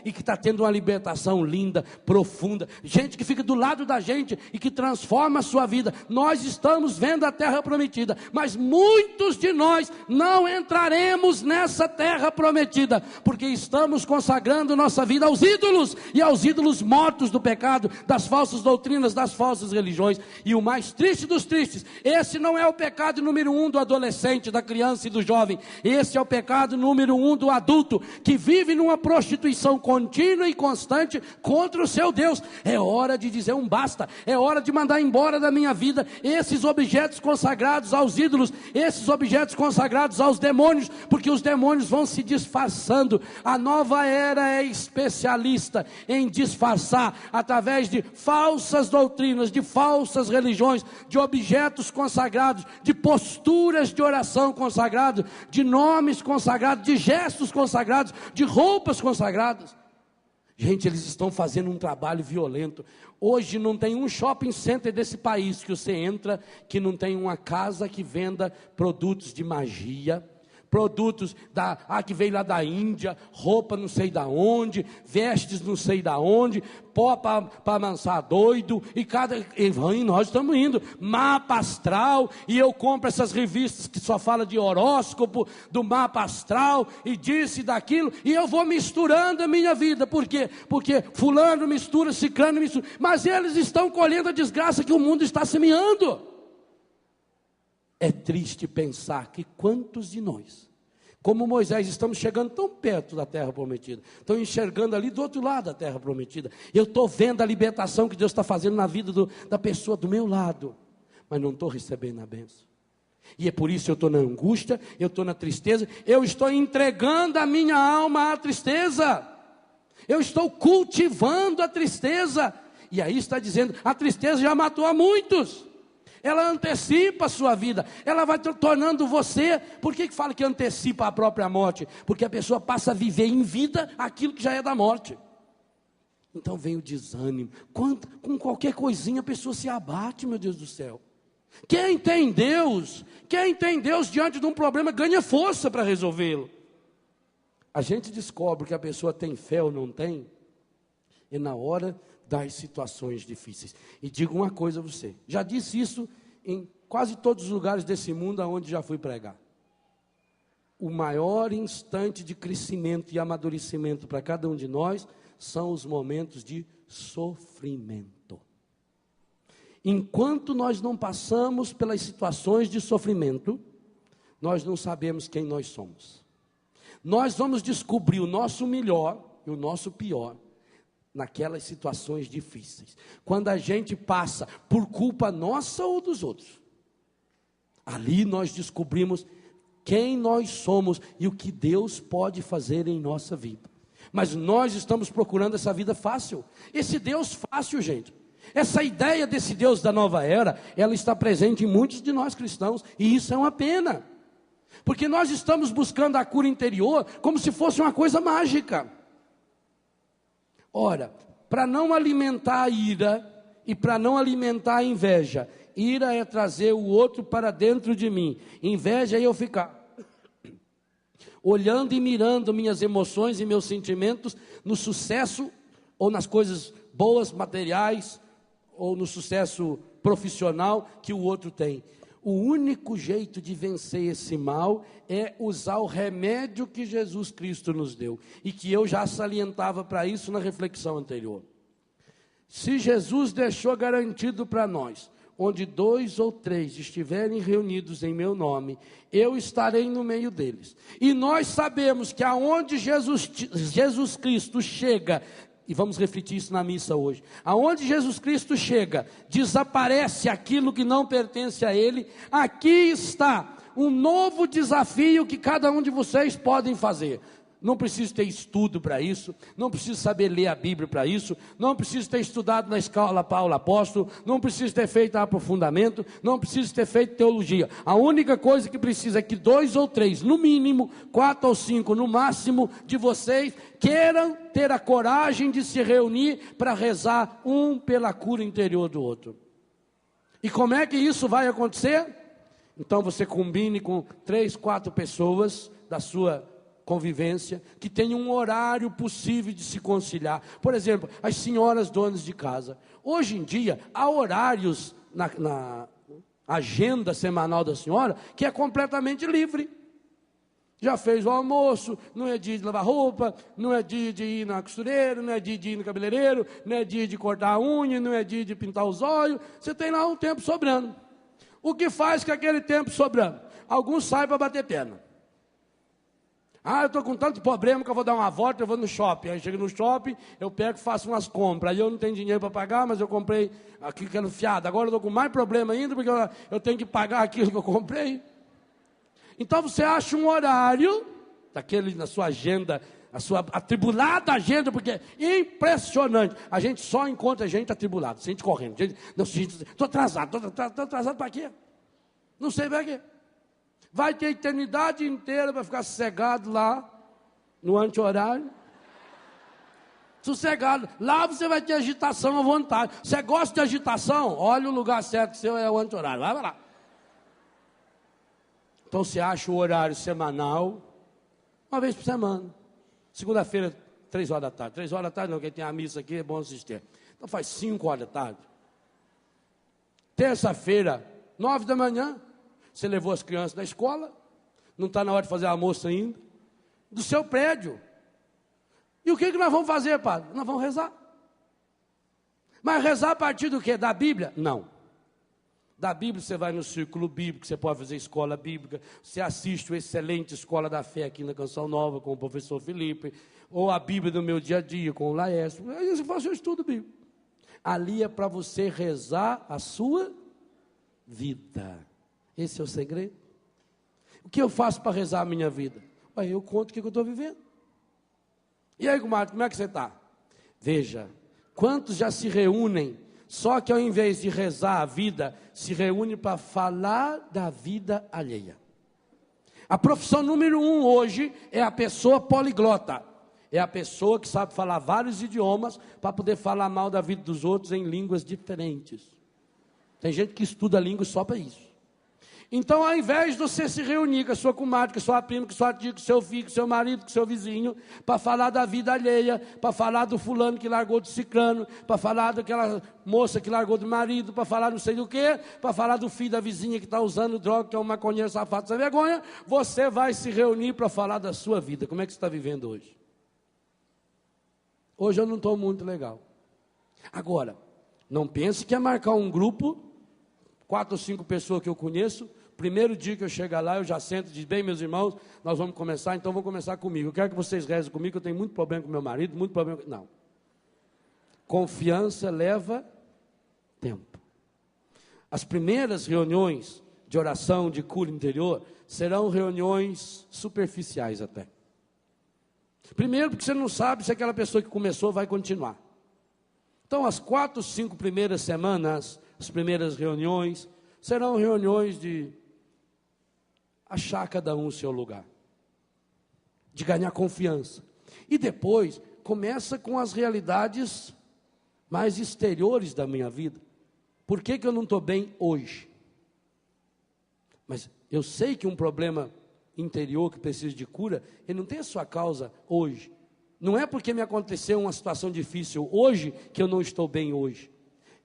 e que está tendo uma libertação linda, profunda. Gente que fica do lado da gente e que transforma a sua vida. Nós estamos vendo a terra prometida, mas muitos de nós não entraremos nessa terra prometida, porque estamos consagrando nossa vida aos ídolos, e aos ídolos mortos do pecado, das falsas doutrinas, das falsas religiões. E o mais triste dos tristes, esse não é o pecado número 1 do adolescente, da criança e do jovem. Esse é o pecado número 1 do adulto, que vive numa prostituição contínua e constante contra o seu Deus. É hora de dizer um basta. É hora de mandar embora da minha vida esses objetos consagrados aos ídolos, esses objetos consagrados aos demônios, porque os demônios vão se disfarçando. A nova era é especialista em disfarçar, através de falsas doutrinas, de falsas religiões, de objetos consagrados, de posturas de oração consagradas, de nomes consagrados, de gestos consagrados, de roupas consagradas. Gente, eles estão fazendo um trabalho violento. Hoje não tem um shopping center desse país que você entra que não tem uma casa que venda produtos de magia, produtos que veio lá da Índia, roupa não sei da onde, vestes não sei da onde, pó para amansar doido, e nós estamos indo, mapa astral, e eu compro essas revistas que só falam de horóscopo, do mapa astral, e disso e daquilo, e eu vou misturando a minha vida. Por quê? Porque fulano mistura, ciclano mistura, mas eles estão colhendo a desgraça que o mundo está semeando. É triste pensar que quantos de nós, como Moisés, estamos chegando tão perto da terra prometida, estão enxergando ali do outro lado da terra prometida. Eu estou vendo a libertação que Deus está fazendo na vida da pessoa do meu lado, mas não estou recebendo a bênção. E é por isso que eu estou na angústia, eu estou na tristeza, eu estou entregando a minha alma à tristeza, eu estou cultivando a tristeza. E aí está dizendo, a tristeza já matou a muitos. Ela antecipa a sua vida, ela vai tornando você. Por que fala que antecipa a própria morte? Porque a pessoa passa a viver em vida aquilo que já é da morte. Então vem o desânimo, com qualquer coisinha a pessoa se abate, meu Deus do céu. Quem tem Deus diante de um problema ganha força para resolvê-lo. A gente descobre que a pessoa tem fé ou não tem, é na hora das situações difíceis. E digo uma coisa a você, já disse isso em quase todos os lugares desse mundo aonde já fui pregar. O maior instante de crescimento e amadurecimento para cada um de nós são os momentos de sofrimento. Enquanto nós não passamos pelas situações de sofrimento, nós não sabemos quem nós somos. Nós vamos descobrir o nosso melhor e o nosso pior naquelas situações difíceis, quando a gente passa por culpa nossa ou dos outros. Ali nós descobrimos quem nós somos e o que Deus pode fazer em nossa vida. Mas nós estamos procurando essa vida fácil, esse Deus fácil, gente. Essa ideia desse Deus da nova era, ela está presente em muitos de nós cristãos, e isso é uma pena. Porque nós estamos buscando a cura interior como se fosse uma coisa mágica. Ora, para não alimentar a ira e para não alimentar a inveja, ira é trazer o outro para dentro de mim, inveja é eu ficar olhando e mirando minhas emoções e meus sentimentos no sucesso ou nas coisas boas, materiais, ou no sucesso profissional que o outro tem. O único jeito de vencer esse mal é usar o remédio que Jesus Cristo nos deu, e que eu já salientava para isso na reflexão anterior. Se Jesus deixou garantido para nós, onde 2 ou 3 estiverem reunidos em meu nome, eu estarei no meio deles. E nós sabemos que aonde Jesus Cristo chega, e vamos refletir isso na missa hoje, aonde Jesus Cristo chega, desaparece aquilo que não pertence a Ele. Aqui está um novo desafio que cada um de vocês podem fazer. Não preciso ter estudo para isso, não preciso saber ler a Bíblia para isso, não preciso ter estudado na escola Paulo Apóstolo, não preciso ter feito aprofundamento, não preciso ter feito teologia. A única coisa que precisa é que 2 ou 3, no mínimo, 4 ou 5, no máximo, de vocês queiram ter a coragem de se reunir para rezar um pela cura interior do outro. E como é que isso vai acontecer? Então você combine com 3, 4 pessoas da sua convivência, que tenha um horário possível de se conciliar. Por exemplo, as senhoras donas de casa. Hoje em dia, há horários na agenda semanal da senhora que é completamente livre. Já fez o almoço, não é dia de lavar roupa, não é dia de ir na costureira, não é dia de ir no cabeleireiro, não é dia de cortar a unha, não é dia de pintar os olhos. Você tem lá um tempo sobrando. O que faz com aquele tempo sobrando? Alguns saem para bater perna. Eu estou com tanto problema que eu vou dar uma volta, eu vou no shopping. Aí chego no shopping, eu pego e faço umas compras. Aí eu não tenho dinheiro para pagar, mas eu comprei aquilo fiado. Agora eu estou com mais problema ainda, porque eu tenho que pagar aquilo que eu comprei. Então você acha um horário, daquele na sua agenda, a sua atribulada agenda, porque é impressionante. A gente só encontra gente atribulada, gente correndo. Estou atrasado, estou atrasado para quê? Não sei para quê. Vai ter a eternidade inteira para ficar sossegado lá, no anti-horário. Sossegado. Lá você vai ter agitação à vontade. Você gosta de agitação? Olha o lugar certo seu, é o anti-horário. Vai lá. Então você acha o horário semanal, uma vez por semana. Segunda-feira, 3 horas da tarde. 3 horas da tarde não, quem tem a missa aqui é bom assistir. Então faz 5 horas da tarde. Terça-feira, 9 da manhã. Você levou as crianças na escola, não está na hora de fazer almoço ainda, do seu prédio. E o que nós vamos fazer, padre? Nós vamos rezar. Mas rezar a partir do quê? Da Bíblia? Não. Da Bíblia você vai no círculo bíblico, você pode fazer escola bíblica, você assiste o excelente Escola da Fé aqui na Canção Nova, com o professor Felipe, ou a Bíblia do meu dia a dia, com o Laércio. Aí você faz o estudo bíblico. Ali é para você rezar a sua vida. Esse é o segredo. O que eu faço para rezar a minha vida? Eu conto o que eu estou vivendo. E aí, comadre, como é que você está? Veja, quantos já se reúnem, só que ao invés de rezar a vida, se reúnem para falar da vida alheia. A profissão número 1 hoje é a pessoa poliglota. É a pessoa que sabe falar vários idiomas para poder falar mal da vida dos outros em línguas diferentes. Tem gente que estuda línguas só para isso. Então, ao invés de você se reunir com a sua comadre, com a sua prima, com a sua tia, com o seu filho, com o seu marido, com o seu vizinho, para falar da vida alheia, para falar do fulano que largou do ciclano, para falar daquela moça que largou do marido, para falar não sei do que, para falar do filho da vizinha que está usando droga, que é um maconheiro safado sem vergonha, você vai se reunir para falar da sua vida. Como é que você está vivendo hoje? Hoje eu não estou muito legal. Agora, não pense que é marcar um grupo, 4 ou 5 pessoas que eu conheço. Primeiro dia que eu chegar lá, eu já sento e digo, bem, meus irmãos, nós vamos começar, então vamos começar comigo. Eu quero que vocês rezem comigo, eu tenho muito problema com meu marido, muito problema com... Não. Confiança leva tempo. As primeiras reuniões de oração, de cura interior, serão reuniões superficiais até. Primeiro, porque você não sabe se aquela pessoa que começou vai continuar. Então, as 4, 5 primeiras semanas, as primeiras reuniões, serão reuniões de achar cada um o seu lugar, de ganhar confiança. E depois, começa com as realidades mais exteriores da minha vida. Por que eu não estou bem hoje? Mas eu sei que um problema interior que precisa de cura, ele não tem a sua causa hoje. Não é porque me aconteceu uma situação difícil hoje que eu não estou bem hoje.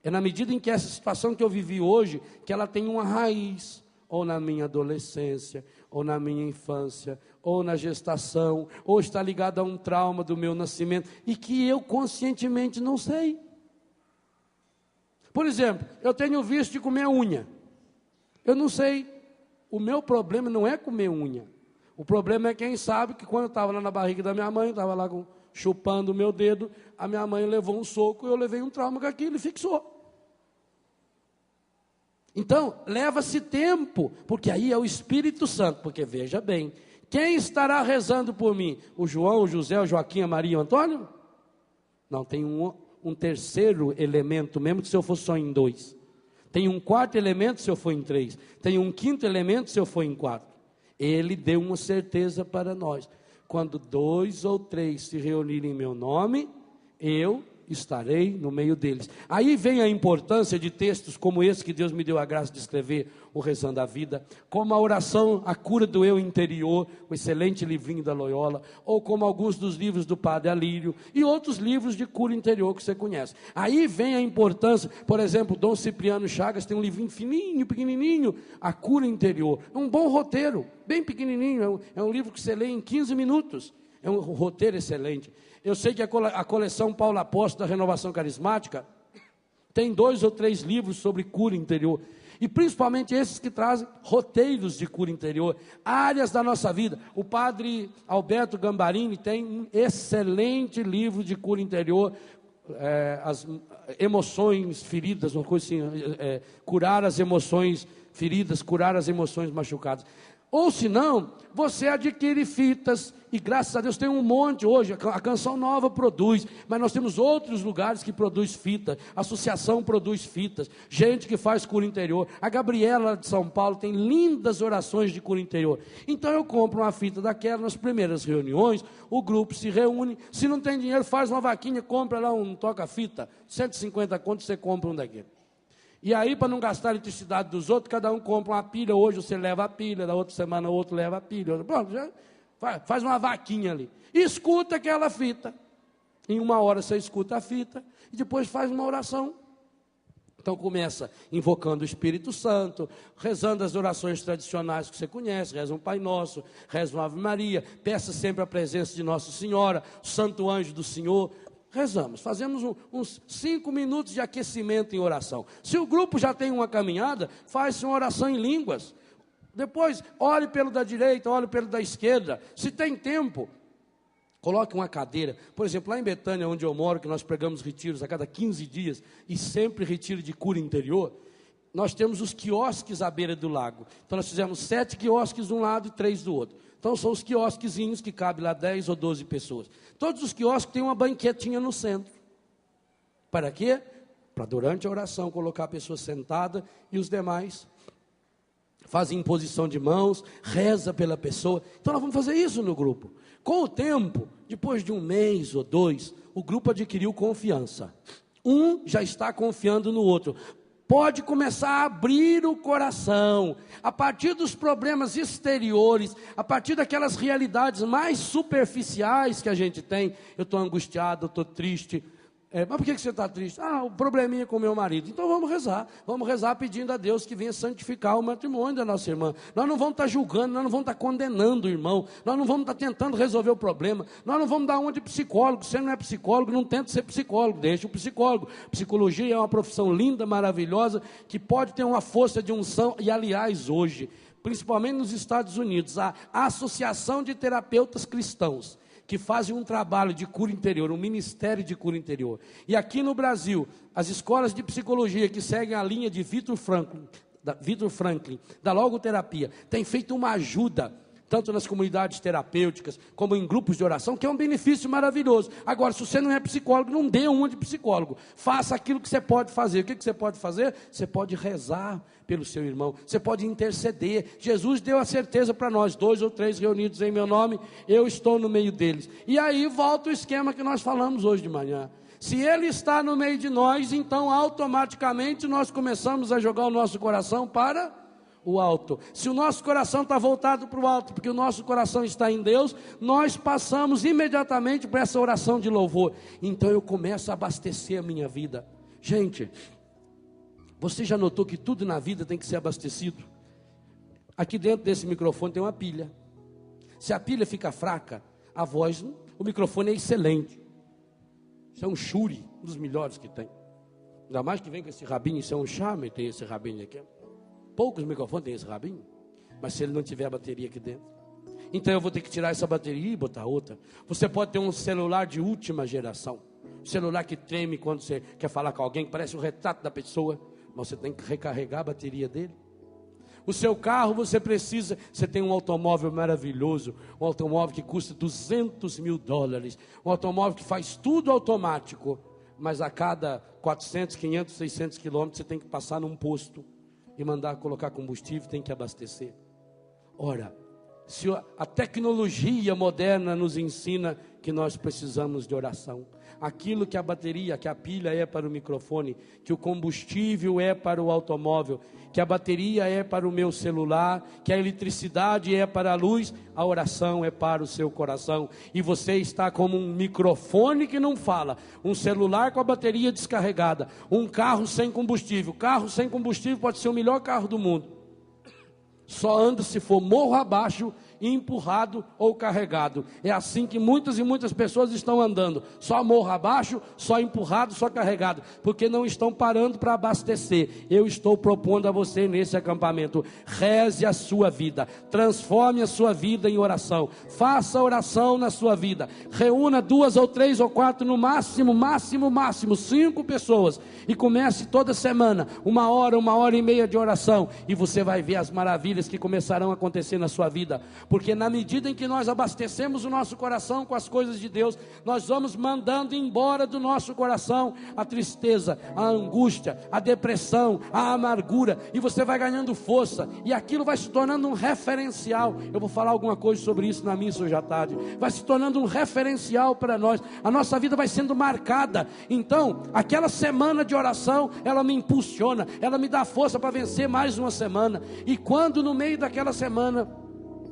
É na medida em que essa situação que eu vivi hoje, que ela tem uma raiz, ou na minha adolescência, ou na minha infância, ou na gestação, ou está ligada a um trauma do meu nascimento, e que eu conscientemente não sei. Por exemplo, eu tenho vício de comer unha. Eu não sei. O meu problema não é comer unha. O problema é quem sabe que quando eu estava lá na barriga da minha mãe, estava lá chupando o meu dedo, a minha mãe levou um soco e eu levei um trauma com aquilo e fixou. Então, leva-se tempo, porque aí é o Espírito Santo, porque veja bem, quem estará rezando por mim? O João, o José, o Joaquim, a Maria, o Antônio? Não, tem um terceiro elemento, mesmo que se eu for só em 2. Tem um quarto elemento se eu for em 3. Tem um quinto elemento se eu for em 4. Ele deu uma certeza para nós. Quando 2 ou 3 se reunirem em meu nome, eu estarei no meio deles. Aí vem a importância de textos como esse que Deus me deu a graça de escrever, o Rezando a Vida, como a oração, a cura do eu interior, o excelente livrinho da Loyola, ou como alguns dos livros do Padre Alírio, e outros livros de cura interior que você conhece. Aí vem a importância, por exemplo, Dom Cipriano Chagas tem um livrinho fininho, pequenininho, a cura interior, é um bom roteiro, bem pequenininho, é um livro que você lê em 15 minutos, é um roteiro excelente. Eu sei que a coleção Paulo Apóstolo da Renovação Carismática tem 2 ou 3 livros sobre cura interior. E principalmente esses que trazem roteiros de cura interior, áreas da nossa vida. O padre Alberto Gambarini tem um excelente livro de cura interior, as emoções feridas, uma coisa assim, curar as emoções feridas, curar as emoções machucadas. Ou se não, você adquire fitas, e graças a Deus tem um monte hoje, a Canção Nova produz, mas nós temos outros lugares que produz fita, a associação produz fitas, gente que faz cura interior, a Gabriela de São Paulo tem lindas orações de cura interior. Então eu compro uma fita daquela, nas primeiras reuniões, o grupo se reúne, se não tem dinheiro, faz uma vaquinha, compra lá um toca-fita, 150 contos, você compra um daquele. E aí, para não gastar a eletricidade dos outros, cada um compra uma pilha. Hoje você leva a pilha, da outra semana o outro leva a pilha. Pronto, já faz uma vaquinha ali. E escuta aquela fita. Em 1 hora você escuta a fita e depois faz uma oração. Então começa invocando o Espírito Santo, rezando as orações tradicionais que você conhece, reza um Pai Nosso, reza uma Ave Maria, peça sempre a presença de Nossa Senhora, o Santo Anjo do Senhor. Rezamos, fazemos uns 5 minutos de aquecimento em oração. Se o grupo já tem uma caminhada, faz-se uma oração em línguas. Depois, ore pelo da direita, ore pelo da esquerda. Se tem tempo, coloque uma cadeira. Por exemplo, lá em Betânia, onde eu moro, que nós pregamos retiros a cada 15 dias, e sempre retiro de cura interior, nós temos os quiosques à beira do lago. Então nós fizemos 7 quiosques de um lado e 3 do outro. Então são os quiosquezinhos que cabem lá 10 ou 12 pessoas. Todos os quiosques têm uma banquetinha no centro. Para quê? Para durante a oração colocar a pessoa sentada e os demais fazem imposição de mãos, reza pela pessoa. Então nós vamos fazer isso no grupo. Com o tempo, depois de 1 mês ou 2, o grupo adquiriu confiança. Um já está confiando no outro. Pode começar a abrir o coração, a partir dos problemas exteriores, a partir daquelas realidades mais superficiais que a gente tem. Eu estou angustiado, eu estou triste. Mas por que você está triste? O probleminha com o meu marido. Então vamos rezar pedindo a Deus que venha santificar o matrimônio da nossa irmã. Nós não vamos estar julgando, nós não vamos estar condenando o irmão, nós não vamos estar tentando resolver o problema, nós não vamos dar uma de psicólogo. Você não é psicólogo, não tenta ser psicólogo, deixa o psicólogo. Psicologia é uma profissão linda, maravilhosa, que pode ter uma força de unção, e aliás hoje, principalmente nos Estados Unidos, a Associação de Terapeutas Cristãos, que fazem um trabalho de cura interior, um ministério de cura interior. E aqui no Brasil, as escolas de psicologia que seguem a linha de Viktor Frankl, da logoterapia, têm feito uma ajuda tanto nas comunidades terapêuticas, como em grupos de oração, que é um benefício maravilhoso. Agora, se você não é psicólogo, não dê uma de psicólogo. Faça aquilo que você pode fazer. O que você pode fazer? Você pode rezar pelo seu irmão, você pode interceder. Jesus deu a certeza para nós: 2 ou 3 reunidos em meu nome, eu estou no meio deles. E aí volta o esquema que nós falamos hoje de manhã. Se Ele está no meio de nós, então automaticamente nós começamos a jogar o nosso coração para o alto. Se o nosso coração está voltado para o alto, porque o nosso coração está em Deus, nós passamos imediatamente para essa oração de louvor. Então eu começo a abastecer a minha vida. Gente, você já notou que tudo na vida tem que ser abastecido? Aqui dentro desse microfone tem uma pilha. Se a pilha fica fraca, a voz, o microfone é excelente. Isso é um Shure, um dos melhores que tem. Ainda mais que vem com esse rabinho, isso é um charme, tem esse rabinho aqui. Poucos microfones têm esse rabinho, mas se ele não tiver a bateria aqui dentro, então eu vou ter que tirar essa bateria e botar outra. Você pode ter um celular de última geração, um celular que treme quando você quer falar com alguém, que parece o retrato da pessoa, mas você tem que recarregar a bateria dele. O seu carro você tem um automóvel maravilhoso, um automóvel que custa $200 mil, um automóvel que faz tudo automático, mas a cada 400, 500, 600 quilômetros você tem que passar num posto e mandar colocar combustível, tem que abastecer. Ora, se a tecnologia moderna nos ensina que nós precisamos de oração, aquilo que a bateria, que a pilha é para o microfone, que o combustível é para o automóvel, que a bateria é para o meu celular, que a eletricidade é para a luz, a oração é para o seu coração. E você está como um microfone que não fala, um celular com a bateria descarregada, um carro sem combustível. Carro sem combustível pode ser o melhor carro do mundo, só anda se for morro abaixo, empurrado ou carregado. É assim que muitas e muitas pessoas estão andando, só morro abaixo, só empurrado, só carregado, porque não estão parando para abastecer. Eu estou propondo a você nesse acampamento: reze a sua vida, transforme a sua vida em oração, faça oração na sua vida, reúna 2 ou 3 ou 4, no máximo 5 pessoas, e comece toda semana, 1 hora, 1h30 de oração, e você vai ver as maravilhas que começarão a acontecer na sua vida. Porque na medida em que nós abastecemos o nosso coração com as coisas de Deus, nós vamos mandando embora do nosso coração a tristeza, a angústia, a depressão, a amargura, e você vai ganhando força, e aquilo vai se tornando um referencial. Eu vou falar alguma coisa sobre isso na missa hoje à tarde. Vai se tornando um referencial para nós, a nossa vida vai sendo marcada. Então, aquela semana de oração, ela me impulsiona, ela me dá força para vencer mais uma semana. E quando no meio daquela semana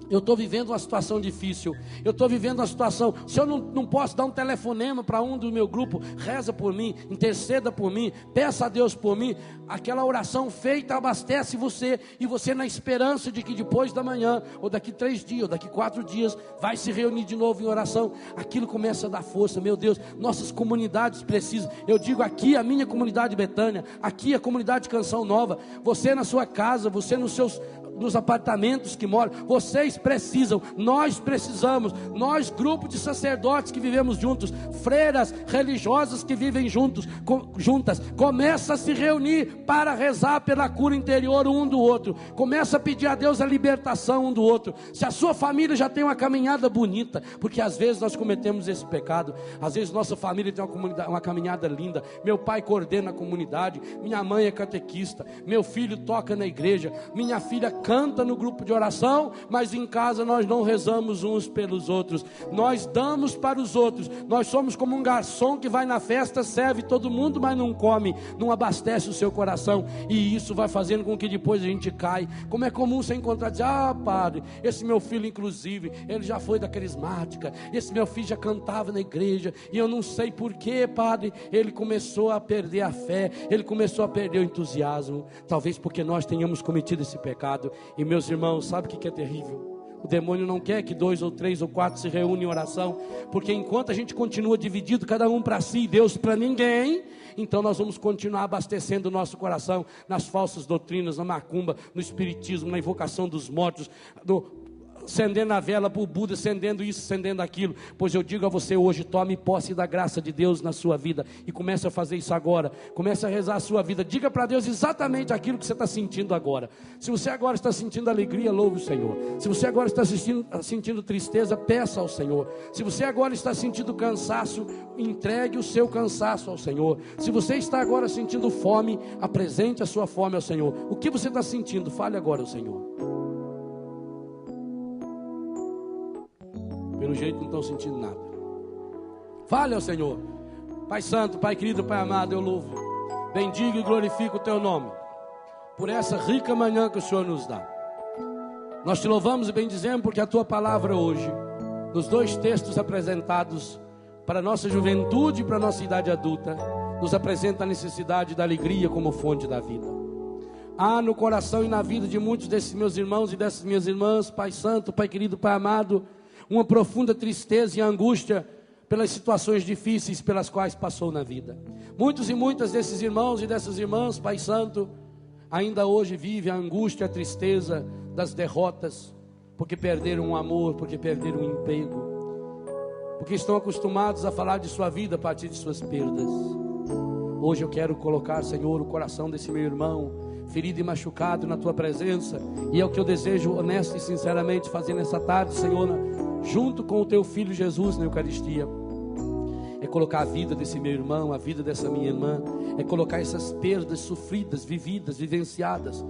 eu estou vivendo uma situação difícil, eu estou vivendo uma situação, se eu não posso dar um telefonema para um do meu grupo, reza por mim, interceda por mim, peça a Deus por mim, aquela oração feita abastece você, e você, na esperança de que depois da manhã, ou daqui 3 dias, ou daqui 4 dias, vai se reunir de novo em oração, aquilo começa a dar força. Meu Deus, nossas comunidades precisam, eu digo aqui a minha comunidade Betânia, aqui a comunidade Canção Nova, você na sua casa, você nos apartamentos que moram, vocês precisam, nós precisamos, nós, grupo de sacerdotes que vivemos juntos, freiras religiosas que vivem juntas, começa a se reunir para rezar pela cura interior um do outro, começa a pedir a Deus a libertação um do outro. Se a sua família já tem uma caminhada bonita, porque às vezes nós cometemos esse pecado, às vezes nossa família tem uma caminhada linda, meu pai coordena a comunidade, minha mãe é catequista, meu filho toca na igreja, minha filha canta no grupo de oração, mas em casa nós não rezamos uns pelos outros, nós damos para os outros, nós somos como um garçom que vai na festa, serve todo mundo, mas não come, não abastece o seu coração, e isso vai fazendo com que depois a gente cai. Como é comum você encontrar, dizer: ah, padre, esse meu filho inclusive, ele já foi da carismática, esse meu filho já cantava na igreja, e eu não sei porquê, padre, ele começou a perder a fé, ele começou a perder o entusiasmo. Talvez porque nós tenhamos cometido esse pecado. E meus irmãos, sabe o que é terrível? O demônio não quer que 2 ou 3 ou 4 se reúnem em oração, porque enquanto a gente continua dividido, cada um para si e Deus para ninguém, então nós vamos continuar abastecendo o nosso coração nas falsas doutrinas, na macumba, no espiritismo, na invocação dos mortos, acendendo a vela para o Buda, acendendo isso, acendendo aquilo. Pois eu digo a você hoje, tome posse da graça de Deus na sua vida e comece a fazer isso agora. Comece a rezar a sua vida. Diga para Deus exatamente aquilo que você está sentindo agora. Se você agora está sentindo alegria, louve o Senhor. Se você agora está sentindo tristeza, peça ao Senhor. Se você agora está sentindo cansaço, entregue o seu cansaço ao Senhor. Se você está agora sentindo fome, apresente a sua fome ao Senhor. O que você está sentindo? Fale agora ao Senhor. Pelo jeito não estão sentindo nada. Fale ao Senhor. Pai santo, Pai querido, Pai amado, eu louvo, bendigo e glorifico o teu nome por essa rica manhã que o Senhor nos dá. Nós te louvamos e bendizemos porque a tua palavra hoje, nos 2 textos apresentados para a nossa juventude e para a nossa idade adulta, nos apresenta a necessidade da alegria como fonte da vida. Há no coração e na vida de muitos desses meus irmãos e dessas minhas irmãs, Pai santo, Pai querido, Pai amado, uma profunda tristeza e angústia pelas situações difíceis pelas quais passou na vida. Muitos e muitas desses irmãos e dessas irmãs, Pai Santo, ainda hoje vivem a angústia e a tristeza das derrotas, porque perderam um amor, porque perderam um emprego, porque estão acostumados a falar de sua vida a partir de suas perdas. Hoje eu quero colocar, Senhor, o coração desse meu irmão, ferido e machucado na tua presença, e é o que eu desejo honesto e sinceramente fazer nessa tarde, Senhor, junto com o teu filho Jesus na Eucaristia. É colocar a vida desse meu irmão, a vida dessa minha irmã, é colocar essas perdas sofridas, vividas, vivenciadas,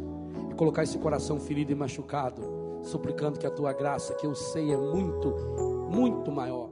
é colocar esse coração ferido e machucado, suplicando que a tua graça, que eu sei é muito, muito maior,